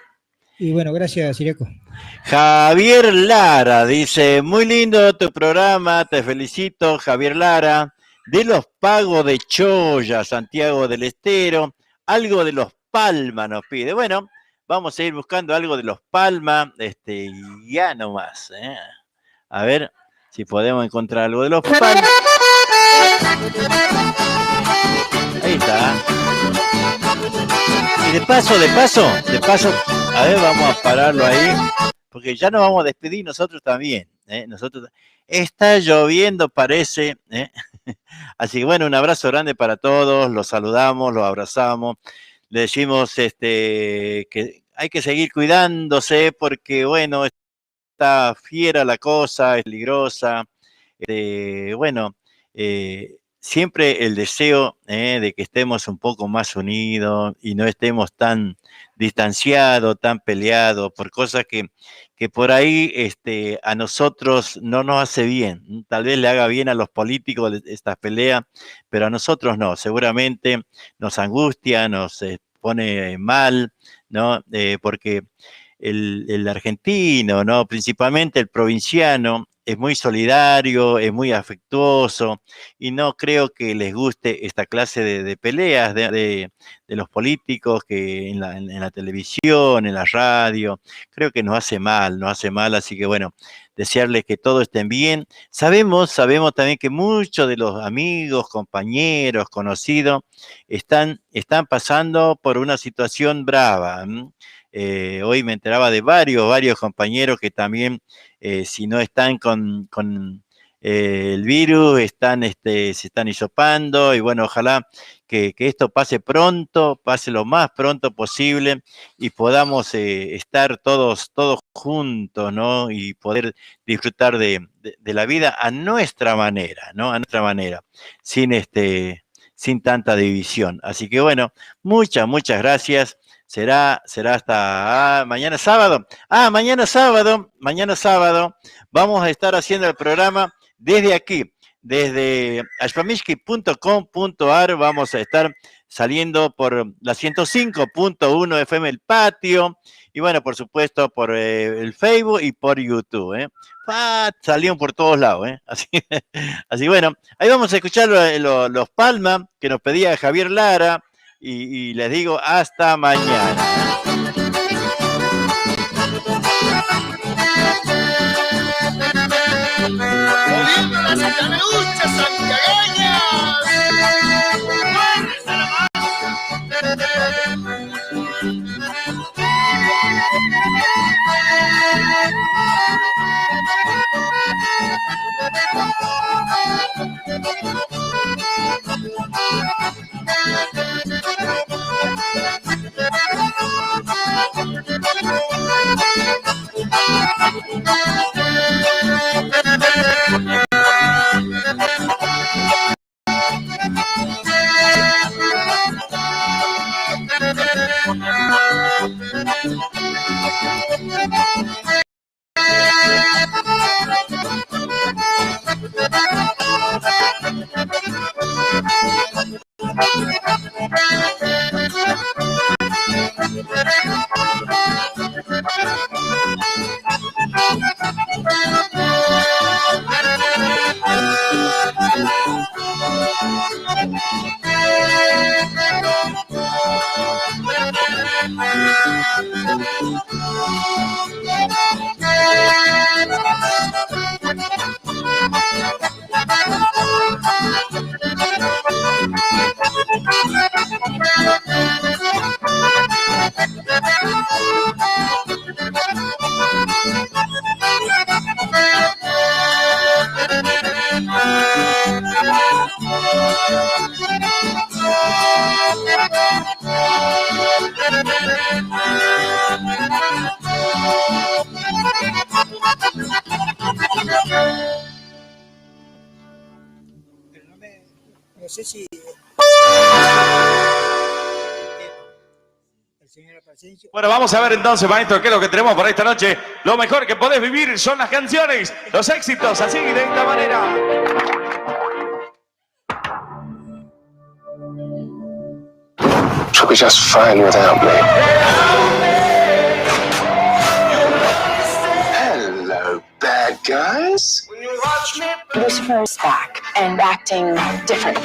Speaker 3: Y bueno, gracias, Siriaco.
Speaker 2: Javier Lara dice, muy lindo tu programa, te felicito, Javier Lara. De los Pagos de Choya, Santiago del Estero, algo de los Palma nos pide. Bueno, vamos a ir buscando algo de los Palma, ya nomás, ¿eh? A ver si podemos encontrar algo de los Palma. Ahí está. Y de paso, a ver, vamos a pararlo ahí, porque ya nos vamos a despedir nosotros también, ¿eh? Está lloviendo, parece, ¿eh? Así que bueno, un abrazo grande para todos, los saludamos, los abrazamos, le decimos que hay que seguir cuidándose porque bueno, está fiera la cosa, es peligrosa, bueno, siempre el deseo de que estemos un poco más unidos y no estemos tan distanciados, tan peleados por cosas que por ahí a nosotros no nos hace bien. Tal vez le haga bien a los políticos estas peleas, pero a nosotros no. Seguramente nos angustia, nos pone mal, ¿no? Porque el argentino, ¿no? Principalmente el provinciano, es muy solidario, es muy afectuoso, y no creo que les guste esta clase de peleas de los políticos que en la televisión, en la radio. Creo que nos hace mal, así que bueno, desearles que todos estén bien. Sabemos también que muchos de los amigos, compañeros, conocidos, están pasando por una situación brava. Hoy me enteraba de varios compañeros que también, si no están con el virus, se están hisopando, y bueno, ojalá que esto pase pronto, pase lo más pronto posible, y podamos estar todos juntos, ¿no? Y poder disfrutar de la vida a nuestra manera, ¿no? A nuestra manera, sin tanta división. Así que bueno, muchas gracias. Será hasta mañana sábado. Mañana sábado vamos a estar haciendo el programa desde aquí, desde ashpamishki.com.ar. Vamos a estar saliendo por la 105.1 FM El Patio, y bueno, por supuesto, por el Facebook y por YouTube. Salieron por todos lados. Así bueno, ahí vamos a escuchar los Palma que nos pedía Javier Lara, y les digo hasta mañana.
Speaker 7: Moviendo las caneluchas santiagueñas.
Speaker 3: No sé si
Speaker 8: Bueno, vamos a ver entonces, maestro, qué es lo que tenemos para esta noche. Lo mejor que podés vivir son las canciones, los éxitos, así de esta manera.
Speaker 9: She'll be just fine without me. Hello, bad guys.
Speaker 10: Lucifer is back and acting different.